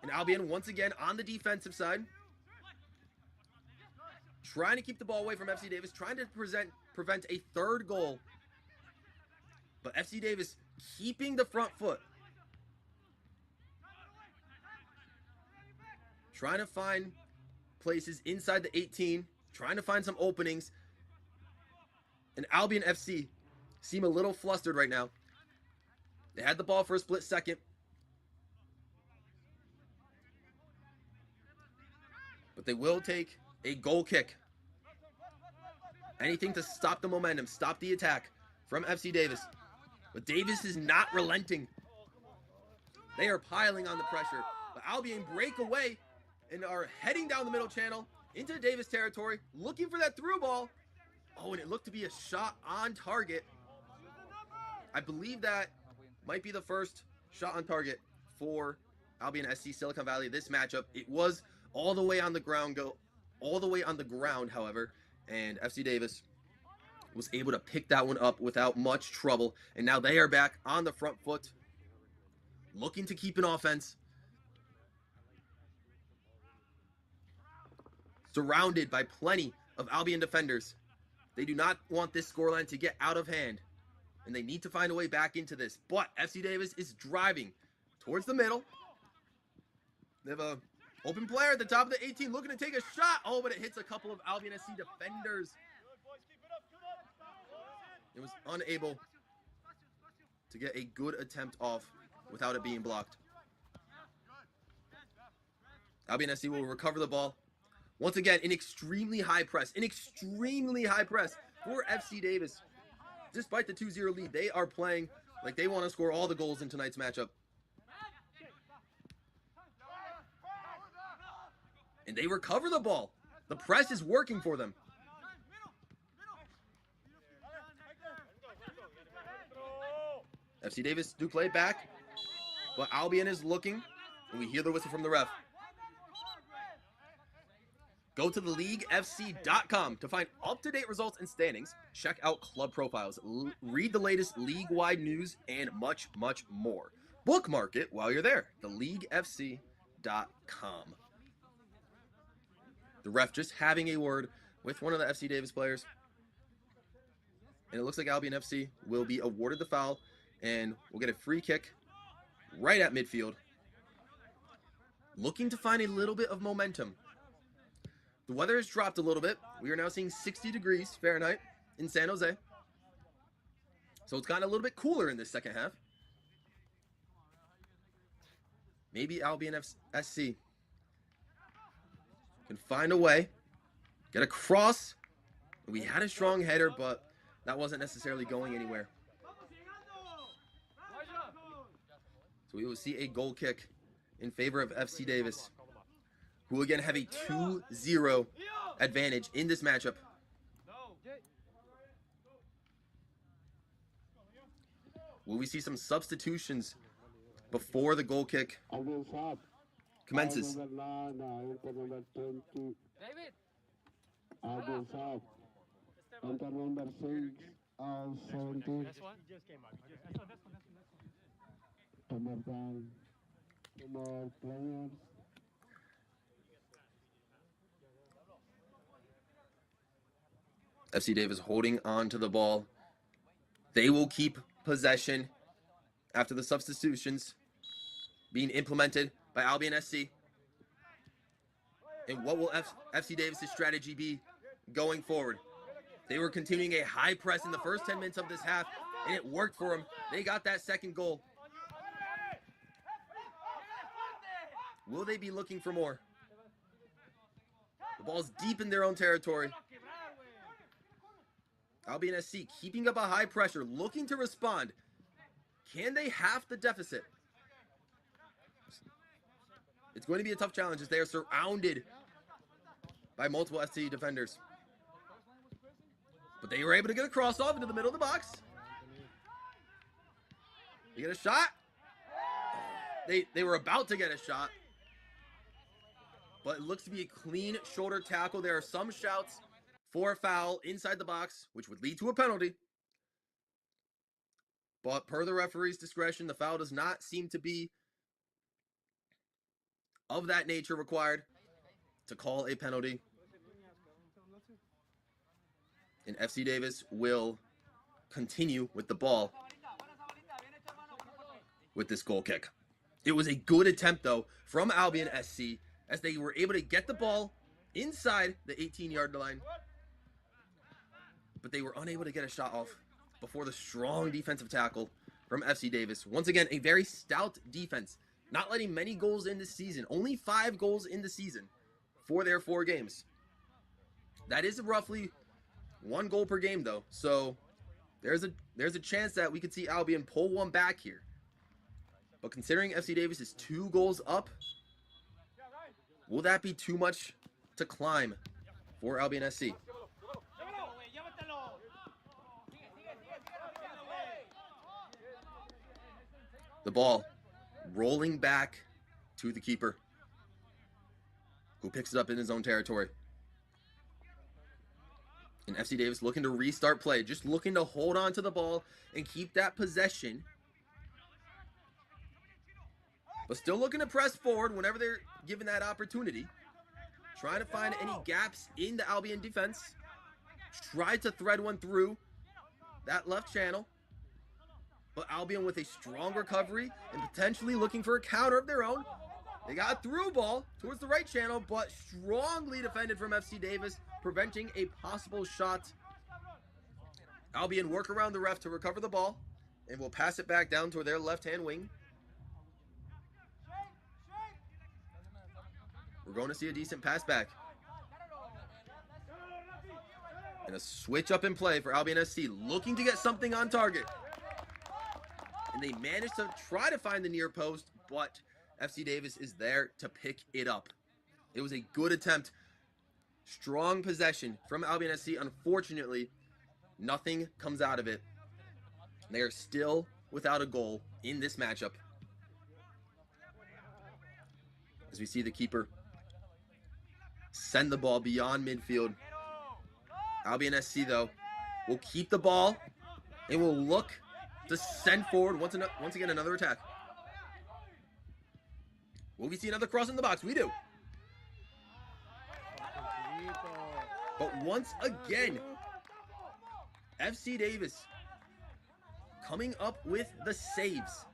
And Albion once again on the defensive side, trying to keep the ball away from FC Davis, trying to prevent a third goal. But FC Davis keeping the front foot. Trying to find places inside the 18, trying to find some openings. And Albion FC seem a little flustered right now. They had the ball for a split second. But they will take a goal kick. Anything to stop the momentum, stop the attack from FC Davis. But Davis is not relenting. They are piling on the pressure. But Albion break away and are heading down the middle channel into Davis territory, looking for that through ball. Oh, and it looked to be a shot on target. I believe that might be the first shot on target for Albion SC Silicon Valley this matchup. It was all the way on the ground, however, and FC Davis was able to pick that one up without much trouble. And now they are back on the front foot, looking to keep an offense. Surrounded by plenty of Albion defenders. They do not want this scoreline to get out of hand, and they need to find a way back into this. But FC Davis is driving towards the middle. They have an open player at the top of the 18 looking to take a shot. Oh, but it hits a couple of Albion SC defenders. It was unable to get a good attempt off without it being blocked. Albion SC will recover the ball. Once again, an extremely high press for FC Davis. Despite the 2-0 lead, they are playing like they want to score all the goals in tonight's matchup. And they recover the ball. The press is working for them. FC Davis do play it back, but Albion is looking, and we hear the whistle from the ref. Go to theleaguefc.com to find up-to-date results and standings, check out club profiles, read the latest league-wide news, and much, much more. Bookmark it while you're there, theleaguefc.com. The ref just having a word with one of the FC Davis players. And it looks like Albion FC will be awarded the foul, and we'll get a free kick right at midfield. Looking to find a little bit of momentum. The weather has dropped a little bit. We are now seeing 60 degrees Fahrenheit in San Jose. So it's gotten a little bit cooler in this second half. Maybe Albion SC can find a way, get a cross. We had a strong header, but that wasn't necessarily going anywhere. So we will see a goal kick in favor of FC Davis, who again have a 2-0 advantage in this matchup. Will we see some substitutions before the goal kick commences? FC Davis holding on to the ball. They will keep possession after the substitutions being implemented by Albion SC. And what will FC Davis' strategy be going forward? They were continuing a high press in the first 10 minutes of this half, and it worked for them. They got that second goal. Will they be looking for more? The ball's deep in their own territory. Albion SC keeping up a high pressure, looking to respond. Can they half the deficit? It's going to be a tough challenge as they are surrounded by multiple SC defenders. But they were able to get a cross off into the middle of the box. They get a shot. They were about to get a shot. But it looks to be a clean shoulder tackle. There are some shouts for a foul inside the box, which would lead to a penalty. But per the referee's discretion, the foul does not seem to be of that nature required to call a penalty. And FC Davis will continue with the ball with this goal kick. It was a good attempt, though, from Albion SC as they were able to get the ball inside the 18-yard line. But they were unable to get a shot off before the strong defensive tackle from FC Davis. Once again, a very stout defense, not letting many goals in this season. Only 5 goals in the season for their 4 games. That is roughly 1 goal per game, though. So there's a chance that we could see Albion pull one back here. But considering FC Davis is 2 goals up, will that be too much to climb for Albion SC? The ball rolling back to the keeper, who picks it up in his own territory. And FC Davis looking to restart play, just looking to hold on to the ball and keep that possession. But still looking to press forward whenever they're given that opportunity. Trying to find any gaps in the Albion defense. Tried to thread one through that left channel. But Albion with a strong recovery and potentially looking for a counter of their own. They got a through ball towards the right channel, but strongly defended from FC Davis, preventing a possible shot. Albion work around the ref to recover the ball and will pass it back down toward their left-hand wing. We're going to see a decent pass back. And a switch up in play for Albion SC, looking to get something on target. And they managed to try to find the near post, but FC Davis is there to pick it up. It was a good attempt. Strong possession from Albion SC. Unfortunately, nothing comes out of it. They are still without a goal in this matchup. As we see the keeper send the ball beyond midfield. Albion SC, though, will keep the ball and will look to send forward once again another attack. Will we see another cross in the box? We do. But once again, FC Davis coming up with the saves.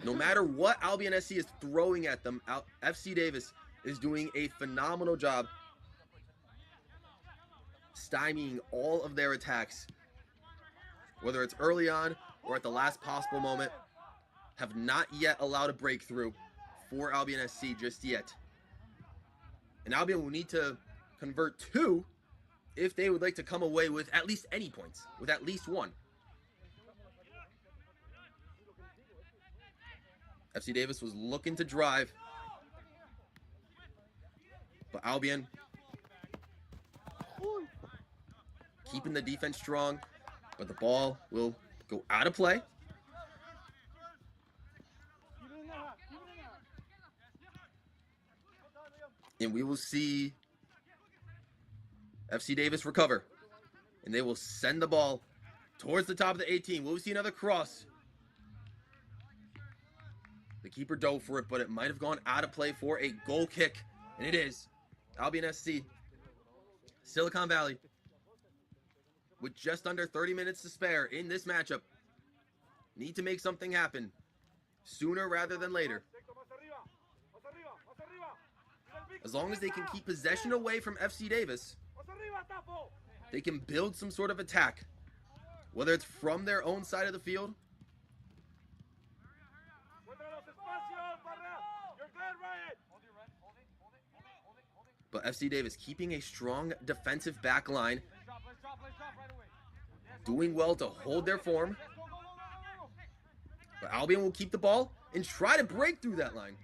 No matter what Albion SC is throwing at them, FC Davis is doing a phenomenal job stymieing all of their attacks, whether it's early on or at the last possible moment. Have not yet allowed a breakthrough for Albion SC just yet. And Albion will need to convert 2 if they would like to come away with at least any points, with at least 1. FC Davis was looking to drive, but Albion keeping the defense strong, but the ball will go out of play. And we will see FC Davis recover, and they will send the ball towards the top of the 18. Will we see another cross? The keeper dove for it, but it might have gone out of play for a goal kick. And it is. Albion SC, Silicon Valley, with just under 30 minutes to spare in this matchup, need to make something happen sooner rather than later. As long as they can keep possession away from FC Davis, they can build some sort of attack, whether it's from their own side of the field but FC Davis keeping a strong defensive back line, doing well to hold their form. But Albion will keep the ball and try to break through that line.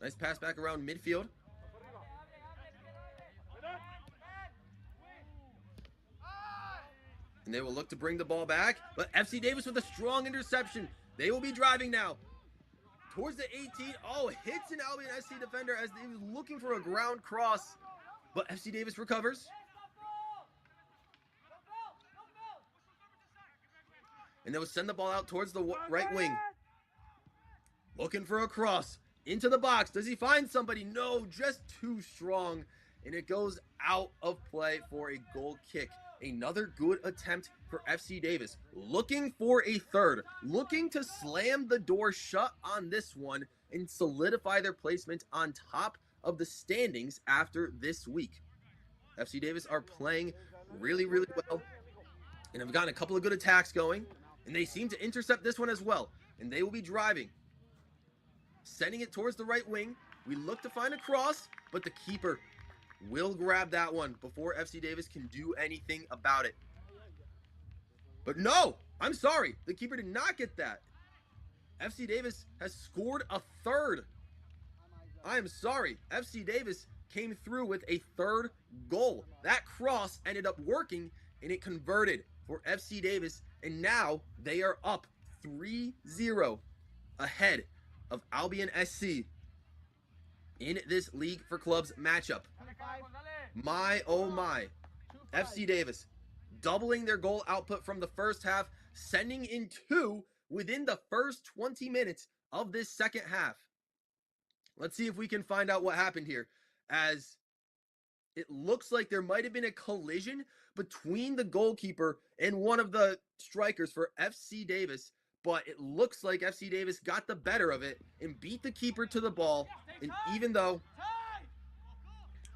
Nice pass back around midfield. And they will look to bring the ball back, but FC Davis with a strong interception. They will be driving now towards the 18. Oh, hits an Albion SC defender as he was looking for a ground cross, but FC Davis recovers. And they will send the ball out towards the right wing. Looking for a cross into the box. Does he find somebody? No, just too strong. And it goes out of play for a goal kick. Another good attempt for FC Davis. Looking for a third. Looking to slam the door shut on this one and solidify their placement on top of the standings after this week. FC Davis are playing really, really well and have gotten a couple of good attacks going. And they seem to intercept this one as well. And they will be driving, sending it towards the right wing. We look to find a cross, but the keeper will grab that one before FC Davis can do anything about it. But no, I'm sorry. The keeper did not get that. FC Davis has scored a third. I am sorry. FC Davis came through with a third goal. That cross ended up working, and it converted for FC Davis. And now they are up 3-0 ahead of Albion SC in this League for Clubs matchup. My, oh my. FC Davis doubling their goal output from the first half, sending in 2 within the first 20 minutes of this second half. Let's see if we can find out what happened here, as it looks like there might have been a collision between the goalkeeper and one of the strikers for FC Davis, but it looks like FC Davis got the better of it and beat the keeper to the ball. And even though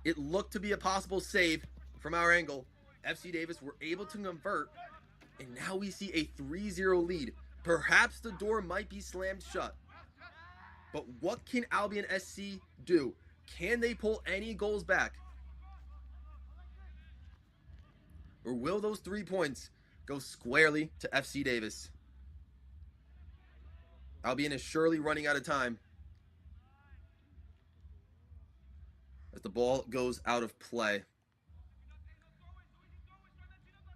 it looked to be a possible save from our angle, FC Davis were able to convert, and now we see a 3-0 lead. Perhaps the door might be slammed shut, but what can Albion SC do? Can they pull any goals back? Or will those 3 points go squarely to FC Davis? Albion is surely running out of time. as the ball goes out of play.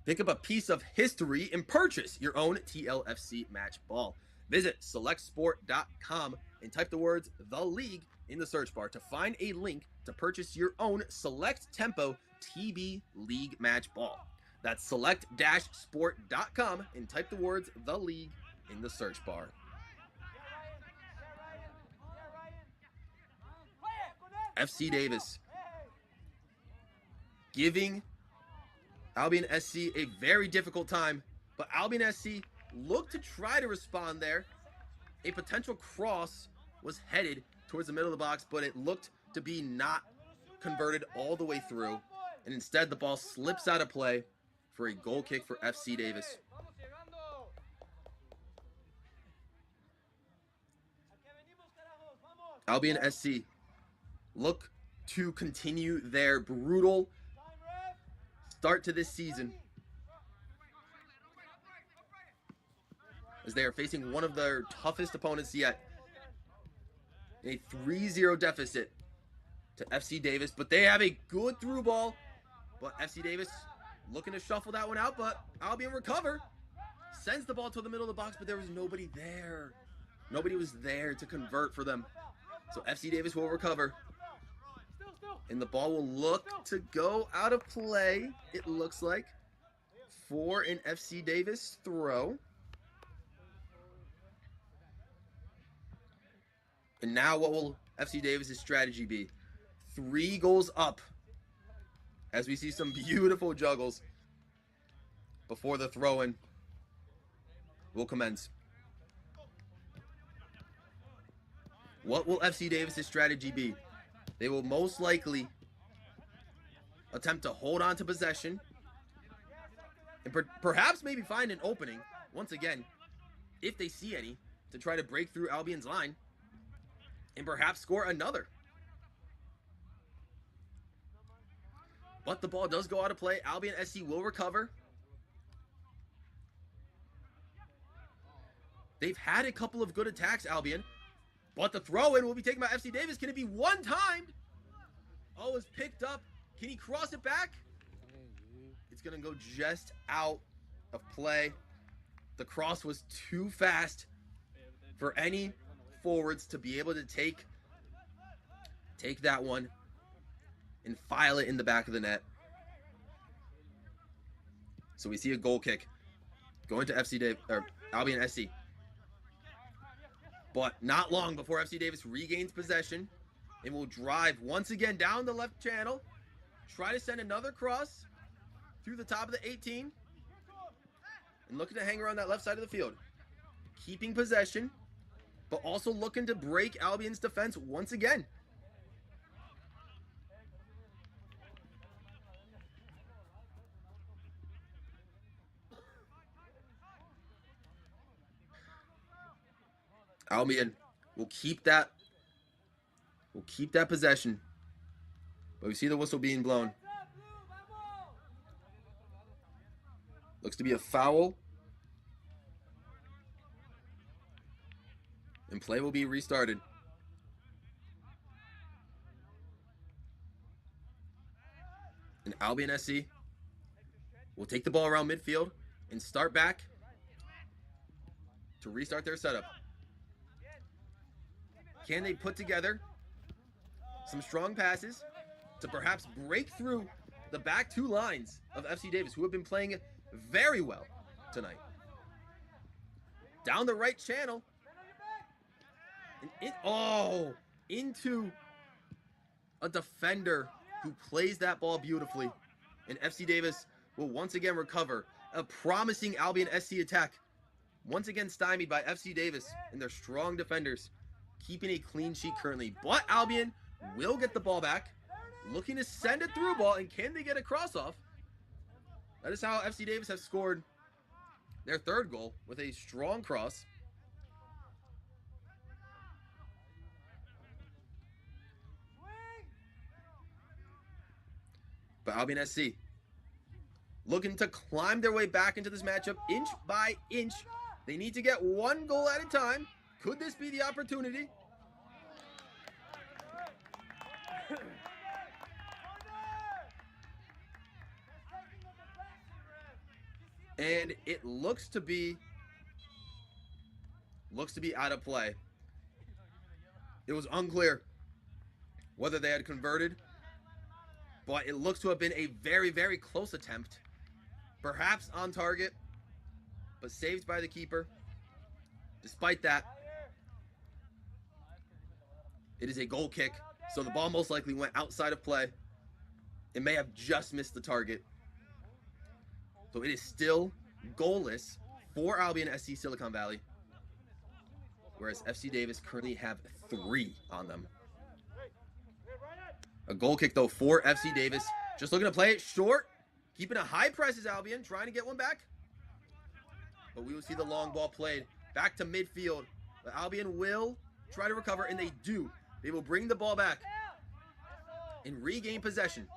Pick up a piece of history and purchase your own TLFC match ball. Visit selectsport.com and type the words "The League" in the search bar to find a link to purchase your own Select Tempo TB League match ball. That's select-sport.com and type the words "The League" in the search bar. FC Davis giving Albion SC a very difficult time, but Albion SC looked to try to respond there. A potential cross was headed towards the middle of the box, but it looked to be not converted all the way through, and instead the ball slips out of play for a goal kick for FC Davis. Albion SC look to continue their brutal start to this season, as they are facing one of their toughest opponents yet. A 3-0 deficit to FC Davis, but they have a good through ball. But FC Davis looking to shuffle that one out, but Albion recover. Sends the ball to the middle of the box, but there was nobody there. Nobody was there to convert for them. So FC Davis will recover. And the ball will look to go out of play, it looks like, for an FC Davis throw. And now what will FC Davis' strategy be? 3 goals up, as we see some beautiful juggles before the throw-in will commence. What will FC Davis' strategy be? They will most likely attempt to hold on to possession and perhaps maybe find an opening, once again, if they see any, to try to break through Albion's line and perhaps score another. But the ball does go out of play. Albion SC will recover. They've had a couple of good attacks, Albion. But the throw-in will be taken by FC Davis. Can it be one-timed? Oh, it's picked up. Can he cross it back? It's going to go just out of play. The cross was too fast for any forwards to be able to take that one and file it in the back of the net. So we see a goal kick going to Albion SC. But not long before FC Davis regains possession and will drive once again down the left channel, try to send another cross through the top of the 18, and looking to hang around that left side of the field. Keeping possession, but also looking to break Albion's defense once again. Albion will keep that possession, but we see the whistle being blown. Looks to be a foul, and play will be restarted. And Albion SC will take the ball around midfield and start back to restart their setup. Can they put together some strong passes to perhaps break through the back 2 lines of FC Davis, who have been playing very well tonight? Down the right channel. And into a defender who plays that ball beautifully. And FC Davis will once again recover. A promising Albion SC attack, once again stymied by FC Davis and their strong defenders, keeping a clean sheet currently. But Albion will get the ball back, looking to send a through ball, and can they get a cross off? That is how FC Davis have scored their 3rd goal, with a strong cross. But Albion SC looking to climb their way back into this matchup inch by inch. They need to get 1 goal at a time. Could this be the opportunity? And it looks to be out of play. It was unclear whether they had converted, but it looks to have been a very, very close attempt. Perhaps on target, but saved by the keeper. Despite that, it is a goal kick, so the ball most likely went outside of play. It may have just missed the target. So it is still goalless for Albion SC Silicon Valley, whereas FC Davis currently have 3 on them. A goal kick, though, for FC Davis. Just looking to play it short. Keeping a high press is Albion, trying to get one back. But we will see the long ball played back to midfield. But Albion will try to recover, and they do. They will bring the ball back and regain possession.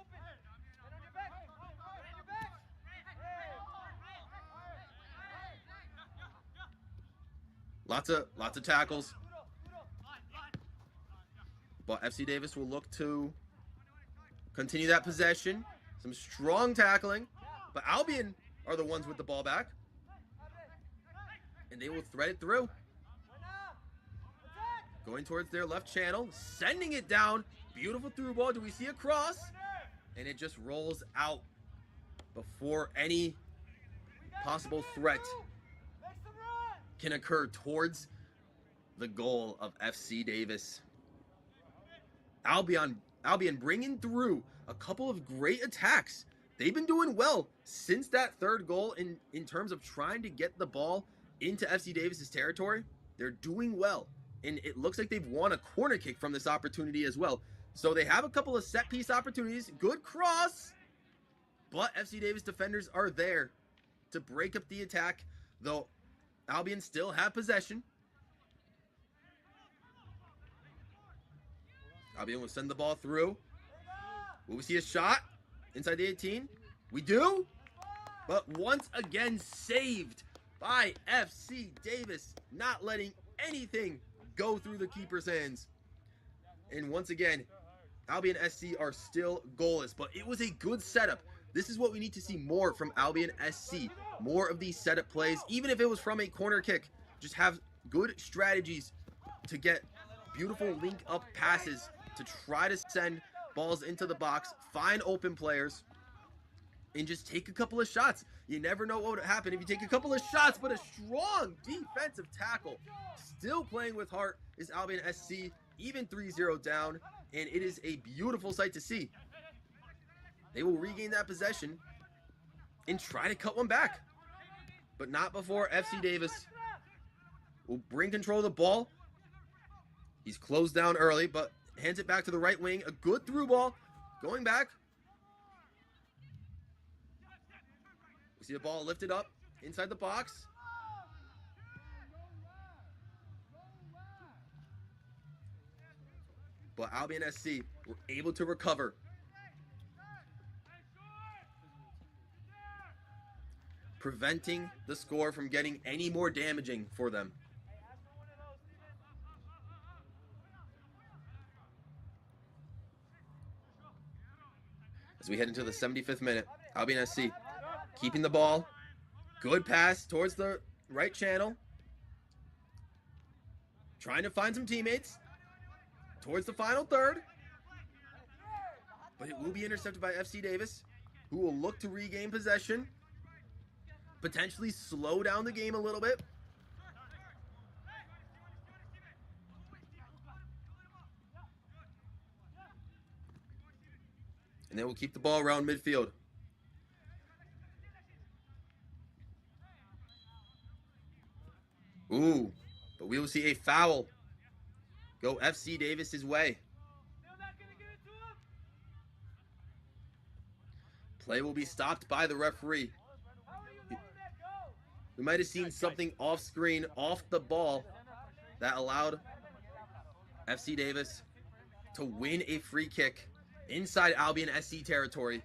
Lots of tackles. But FC Davis will look to continue that possession. Some strong tackling. But Albion are the ones with the ball back. And they will thread it through. Going towards their left channel. Sending it down. Beautiful through ball. Do we see a cross? And it just rolls out before any possible threat can occur towards the goal of FC Davis. Albion bringing through a couple of great attacks. They've been doing well since that third goal in terms of trying to get the ball into FC Davis's territory. They're doing well, and it looks like they've won a corner kick from this opportunity as well. So they have a couple of set piece opportunities. Good cross, but FC Davis defenders are there to break up the attack, though Albion still have possession. Albion will send the ball through. Will we see a shot inside the 18? We do, but once again saved by FC Davis, not letting anything go through the keeper's hands. And once again, Albion SC are still goalless, but it was a good setup. This is what we need to see more from Albion SC. More of these setup plays, even if it was from a corner kick. Just have good strategies to get beautiful link-up passes to try to send balls into the box, find open players, and just take a couple of shots. You never know what would happen if you take a couple of shots, but a strong defensive tackle. Still playing with heart is Albion SC, even 3-0 down, and it is a beautiful sight to see. They will regain that possession and try to cut one back, but not before FC Davis will bring control of the ball. He's closed down early, but hands it back to the right wing. A good through ball going back. We see the ball lifted up inside the box. But Albion SC were able to recover. Preventing the score from getting any more damaging for them. As we head into the 75th minute, Albion SC keeping the ball. Good pass towards the right channel. Trying to find some teammates towards the final third. But it will be intercepted by FC Davis, who will look to regain possession. Potentially slow down the game a little bit. And then we'll keep the ball around midfield. Ooh, but we will see a foul go FC Davis's way. Play will be stopped by the referee. We might have seen something off screen, off the ball, that allowed FC Davis to win a free kick inside Albion SC territory.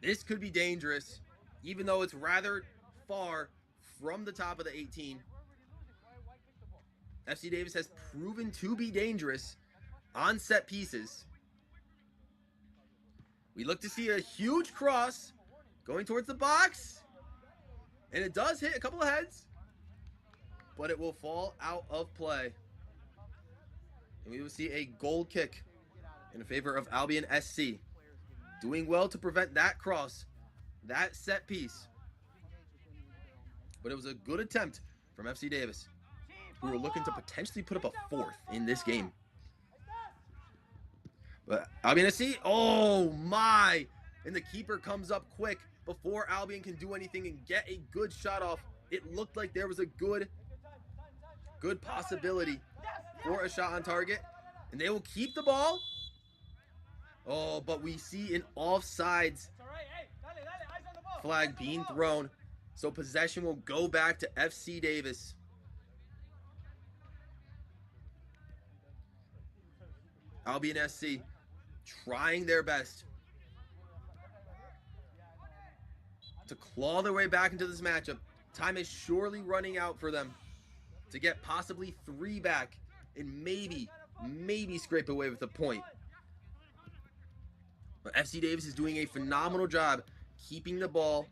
This could be dangerous, even though it's rather far from the top of the 18. FC Davis has proven to be dangerous on set pieces. We look to see a huge cross going towards the box. And it does hit a couple of heads, but it will fall out of play. And we will see a goal kick in favor of Albion SC. Doing well to prevent that cross, that set piece. But it was a good attempt from FC Davis, who were looking to potentially put up a fourth in this game. But Albion SC, oh my! And the keeper comes up quick before Albion can do anything and get a good shot off. It looked like there was a good possibility for a shot on target. And they will keep the ball. Oh, but we see an offsides flag being thrown. So possession will go back to FC Davis. Albion SC trying their best to claw their way back into this matchup. Time is surely running out for them to get possibly 3 back and maybe scrape away with a point. But FC Davis is doing a phenomenal job keeping the ball,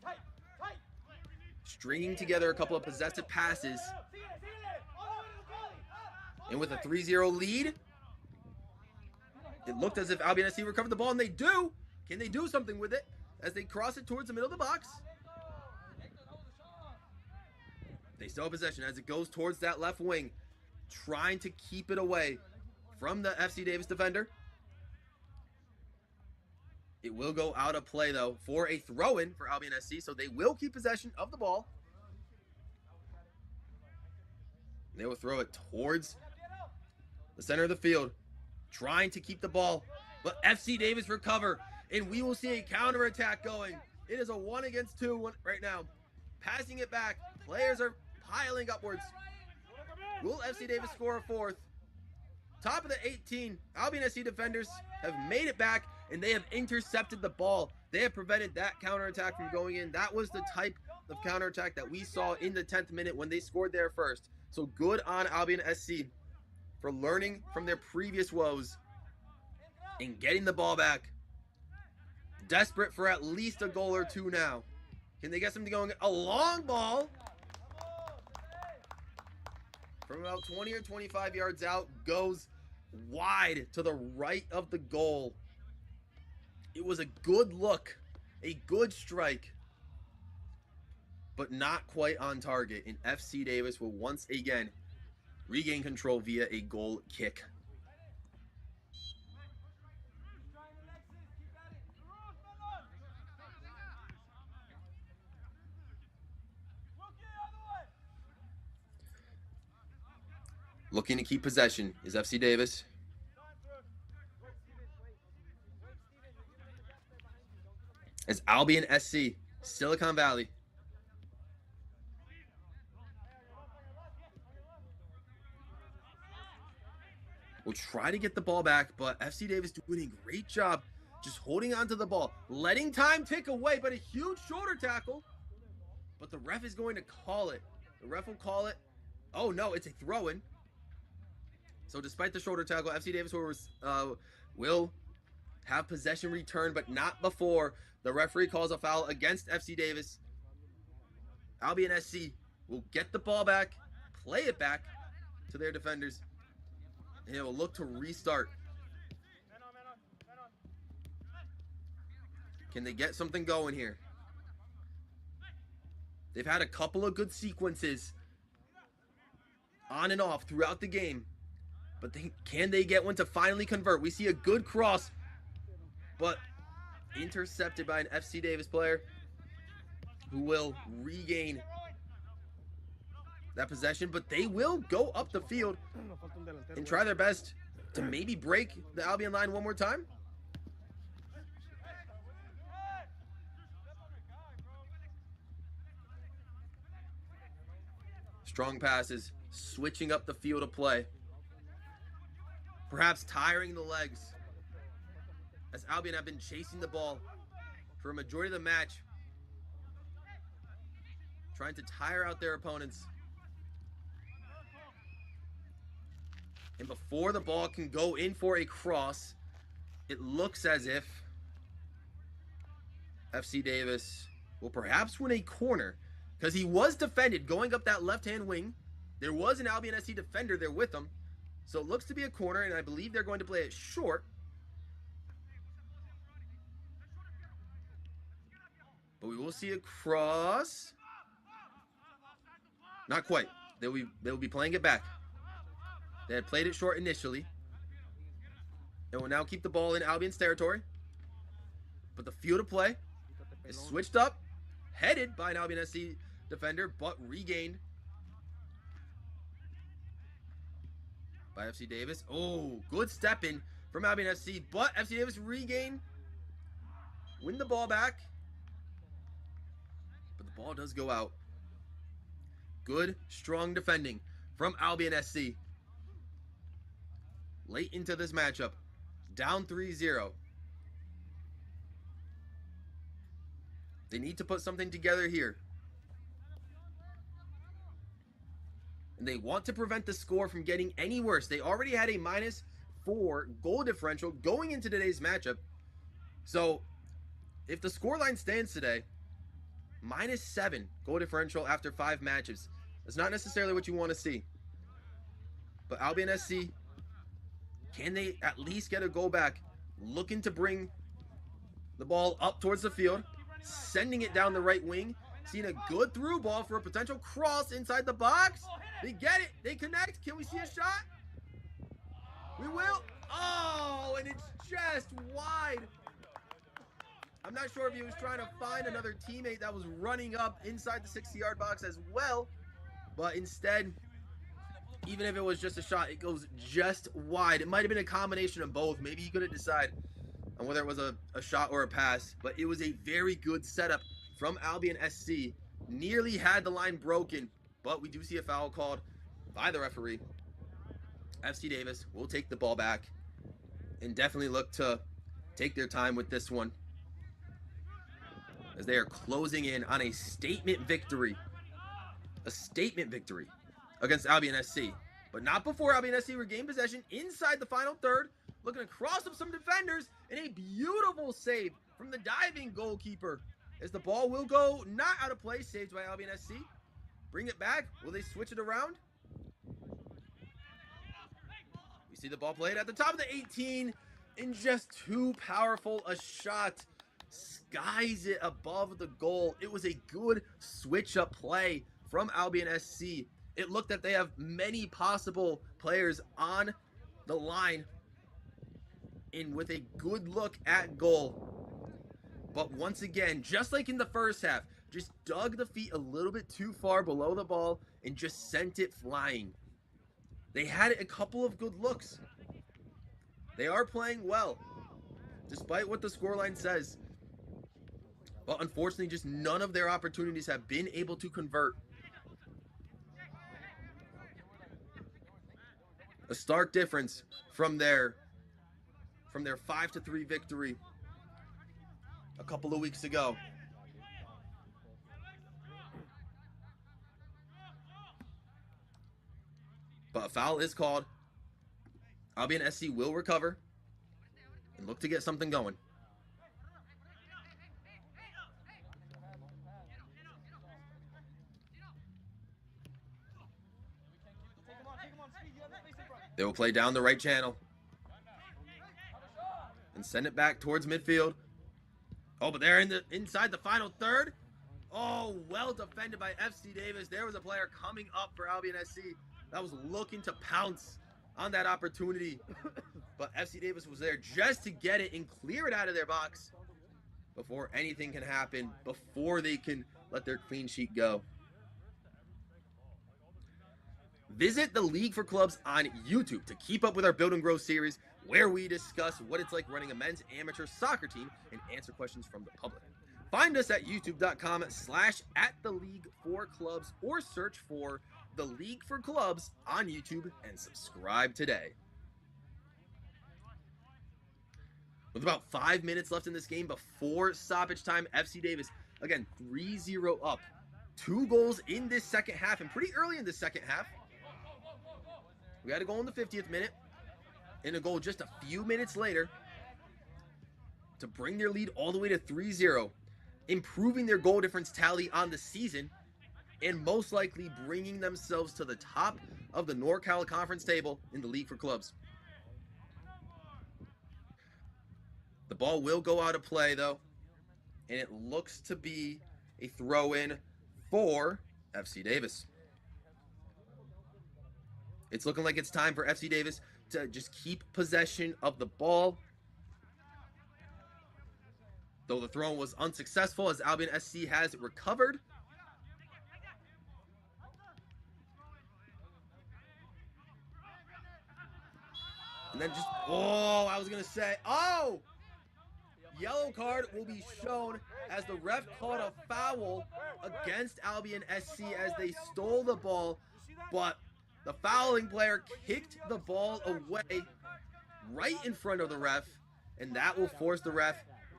stringing together a couple of possessive passes. And with a 3-0 lead, it looked as if Albion SC recovered the ball, and they do. Can they do something with it as they cross it towards the middle of the box? They still have possession as it goes towards that left wing, trying to keep it away from the FC Davis defender. It will go out of play, though, for a throw-in for Albion SC, so they will keep possession of the ball. They will throw it towards the center of the field, trying to keep the ball, but FC Davis recover, and we will see a counterattack going. It is a 1 against 2 right now. Passing it back, players are piling upwards. Will FC Davis score a fourth? Top of the 18, Albion SC defenders have made it back, and they have intercepted the ball. They have prevented that counterattack from going in. That was the type of counterattack that we saw in the 10th minute when they scored there first. So good on Albion SC for learning from their previous woes and getting the ball back. Desperate for at least a goal or 2 now. Can they get something going? A long ball from about 20 or 25 yards out, goes wide to the right of the goal. It was a good look, a good strike, but not quite on target. And FC Davis will once again regain control via a goal kick. Looking to keep possession is FC Davis. As Albion SC, Silicon Valley. Will try to get the ball back, but FC Davis doing a great job just holding on to the ball, letting time tick away, but a huge shoulder tackle. But the ref is going to call it. The ref will call it. Oh no, it's a throw-in. So despite the shoulder tackle, FC Davis will have possession return, but not before the referee calls a foul against FC Davis. Albion SC will get the ball back, play it back to their defenders, and it will look to restart. Can they get something going here? They've had a couple of good sequences on and off throughout the game. But can they get one to finally convert? We see a good cross, but intercepted by an FC Davis player who will regain that possession. But they will go up the field and try their best to maybe break the Albion line one more time. Strong passes, switching up the field of play. Perhaps tiring the legs, as Albion have been chasing the ball for a majority of the match, trying to tire out their opponents. And before the ball can go in for a cross, it looks as if FC Davis will perhaps win a corner because he was defended going up that left-hand wing. There was an Albion SC defender there with him. So it looks to be a corner, and I believe they're going to play it short. But we will see a cross. Not quite. They'll be playing it back. They had played it short initially. They will now keep the ball in Albion's territory. But the field of play is switched up, headed by an Albion SC defender, but regained by FC Davis. Oh, good step in from Albion SC, but FC Davis regain, win the ball back. But the ball does go out. Good, strong defending from Albion SC. Late into this matchup, down 3-0. They need to put something together here. And they want to prevent the score from getting any worse. They already had a -4 goal differential going into today's matchup. So, if the scoreline stands today, -7 goal differential after 5 matches. That's not necessarily what you want to see. But Albion SC, can they at least get a goal back? Looking to bring the ball up towards the field, sending it down the right wing, seeing a good through ball for a potential cross inside the box. They get it. They connect. Can we see a shot? We will. Oh, and it's just wide. I'm not sure if he was trying to find another teammate that was running up inside the 60-yard box as well. But instead, even if it was just a shot, it goes just wide. It might have been a combination of both. Maybe he couldn't decide on whether it was a shot or a pass. But it was a very good setup from Albion SC. Nearly had the line broken, but we do see a foul called by the referee. FC Davis will take the ball back and definitely look to take their time with this one, as they are closing in on a statement victory. A statement victory against Albion SC. But not before Albion SC regained possession inside the final third, looking to cross up some defenders, and a beautiful save from the diving goalkeeper, as the ball will go not out of play, saved by Albion SC. Bring it back. Will they switch it around? We see the ball played at the top of the 18, and just too powerful a shot. Skies it above the goal. It was a good switch-up play from Albion SC. It looked that they have many possible players on the line, and with a good look at goal. But once again, just like in the first half, just dug the feet a little bit too far below the ball and just sent it flying. They had a couple of good looks. They are playing well, despite what the scoreline says. But unfortunately, just none of their opportunities have been able to convert. A stark difference from their 5-3 victory a couple of weeks ago. But a foul is called. Albion SC will recover and look to get something going. They will play down the right channel and send it back towards midfield. Oh, but they're inside the final third. Oh, well defended by FC Davis. There was a player coming up for Albion SC that was looking to pounce on that opportunity. But FC Davis was there just to get it and clear it out of their box before anything can happen, before they can let their clean sheet go. Visit the League for Clubs on YouTube to keep up with our Build and Grow series, where we discuss what it's like running a men's amateur soccer team and answer questions from the public. Find us at youtube.com/@theleague4clubs or search for the League for Clubs on YouTube and subscribe today. With about 5 minutes left in this game before stoppage time, FC Davis, again, 3-0 up. 2 goals in this second half, and pretty early in the second half. We had a goal in the 50th minute, and a goal just a few minutes later to bring their lead all the way to 3-0, improving their goal difference tally on the season and most likely bringing themselves to the top of the NorCal Conference table in the League for Clubs. The ball will go out of play, though, and it looks to be a throw-in for FC Davis. It's looking like it's time for FC Davis to just keep possession of the ball. Though the throw was unsuccessful, as Albion SC has recovered. And then just, I was going to say, yellow card will be shown as the ref called a foul against Albion SC as they stole the ball, but the fouling player kicked the ball away right in front of the ref, and that will force the ref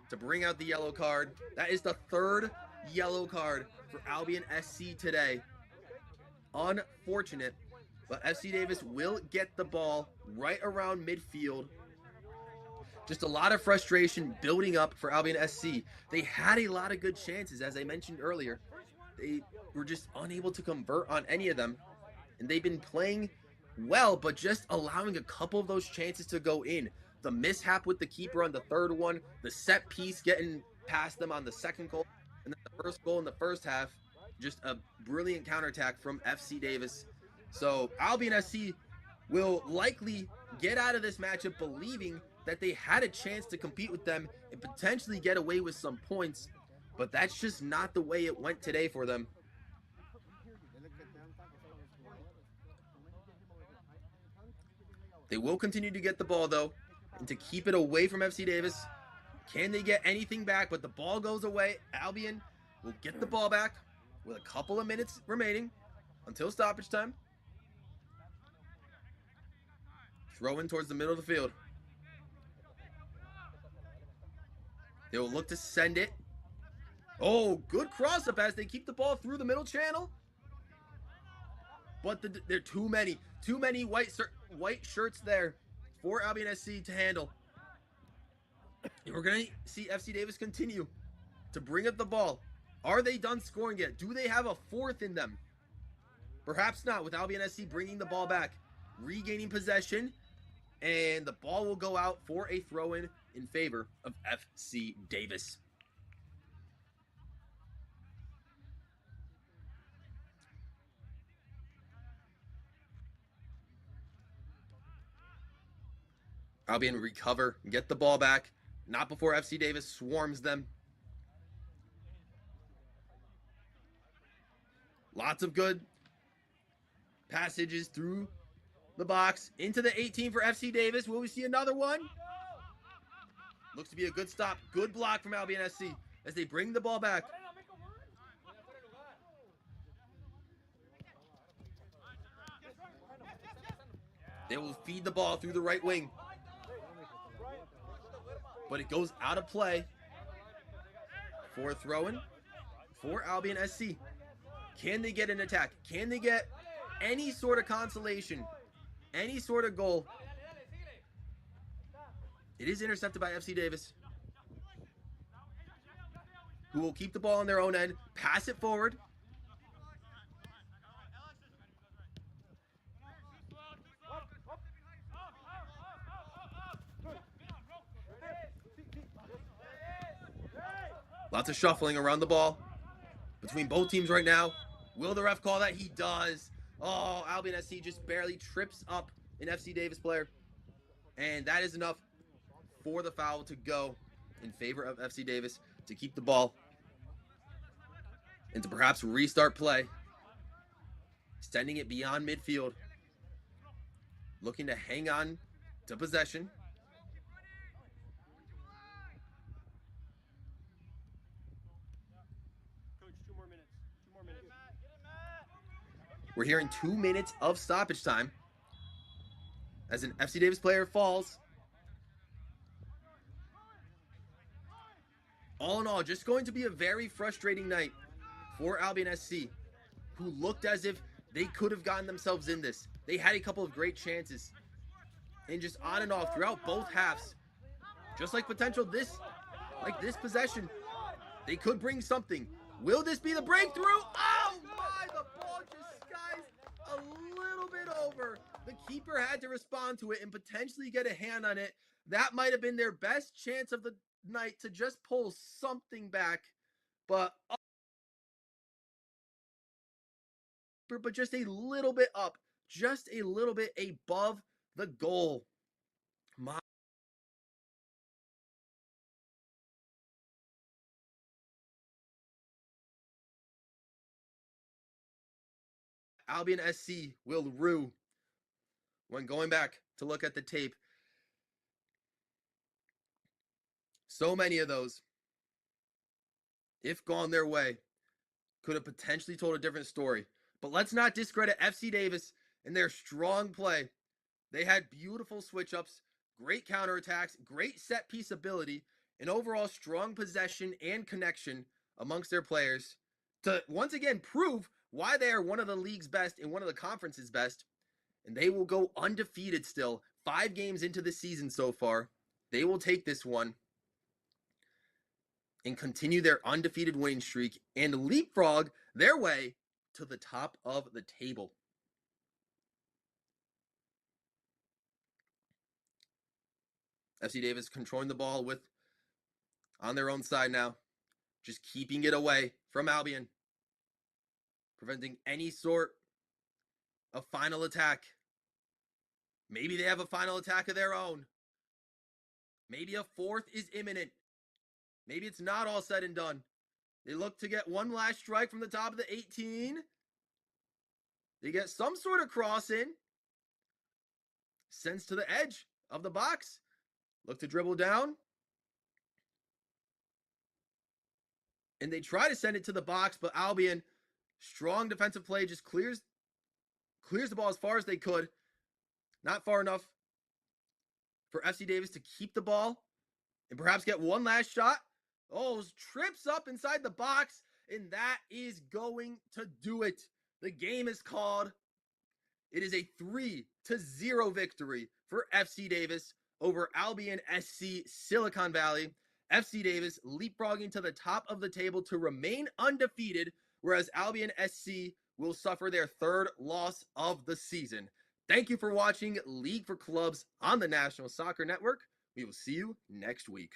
to bring out the yellow card. That is the third yellow card for Albion SC today. Unfortunate, but FC Davis will get the ball right around midfield. Just a lot of frustration building up for Albion SC. They had a lot of good chances, as I mentioned earlier. They were just unable to convert on any of them. And they've been playing well, but just allowing a couple of those chances to go in. The mishap with the keeper on the third one, the set piece getting past them on the second goal, and then the first goal in the first half. Just a brilliant counterattack from FC Davis. So Albion SC will likely get out of this matchup believing that they had a chance to compete with them and potentially get away with some points, but that's just not the way it went today for them. They will continue to get the ball, though, and to keep it away from FC Davis. Can they get anything back? But the ball goes away. Albion will get the ball back with a couple of minutes remaining until stoppage time. Throw in towards the middle of the field. They will look to send it. Oh, good cross-up as they keep the ball through the middle channel. But there are too many white shirts there for Albion SC to handle. And we're going to see FC Davis continue to bring up the ball. Are they done scoring yet? Do they have a fourth in them? Perhaps not, with Albion SC bringing the ball back, regaining possession, and the ball will go out for a throw-in in favor of FC Davis. Albion recover, get the ball back, not before FC Davis swarms them. Lots of good passages through the box into the 18 for FC Davis. Will we see another one? Looks to be a good stop. Good block from Albion SC as they bring the ball back. They will feed the ball through the right wing, but it goes out of play for a throw-in for Albion SC. Can they get an attack? Can they get any sort of consolation? Any sort of goal? It is intercepted by FC Davis, who will keep the ball on their own end, pass it forward. Lots of shuffling around the ball between both teams right now. Will the ref call that? He does. Oh, Albion SC just barely trips up an FC Davis player. And that is enough for the foul to go in favor of FC Davis to keep the ball and to perhaps restart play. Sending it beyond midfield. Looking to hang on to possession. We're hearing 2 minutes of stoppage time as an FC Davis player falls. All in all, just going to be a very frustrating night for Albion SC, who looked as if they could have gotten themselves in this. They had a couple of great chances, and just on and off throughout both halves. Just like potential this possession, they could bring something. Will this be the breakthrough? Oh my, However, the keeper had to respond to it and potentially get a hand on it. That might have been their best chance of the night to just pull something back. But just a little bit up, just a little bit above the goal. Albion SC will rue when going back to look at the tape. So many of those, if gone their way, could have potentially told a different story. But let's not discredit FC Davis and their strong play. They had beautiful switch-ups, great counterattacks, great set-piece ability, and overall strong possession and connection amongst their players to once again prove why they are one of the league's best and one of the conference's best. And they will go undefeated still. 5 games into the season so far. They will take this one and continue their undefeated winning streak and leapfrog their way to the top of the table. FC Davis controlling the ball on their own side now, just keeping it away from Albion, preventing any sort of final attack. Maybe they have a final attack of their own. Maybe a fourth is imminent. Maybe it's not all said and done. They look to get one last strike from the top of the 18. They get some sort of cross in. Sends to the edge of the box. Look to dribble down. And they try to send it to the box, but Albion, strong defensive play, just clears the ball as far as they could. Not far enough for FC Davis to keep the ball and perhaps get one last shot. Oh, trips up inside the box, and that is going to do it. The game is called. It is a 3-0 victory for FC Davis over Albion SC Silicon Valley. FC Davis leapfrogging to the top of the table to remain undefeated, whereas Albion SC will suffer their 3rd loss of the season. Thank you for watching League for Clubs on the National Soccer Network. We will see you next week.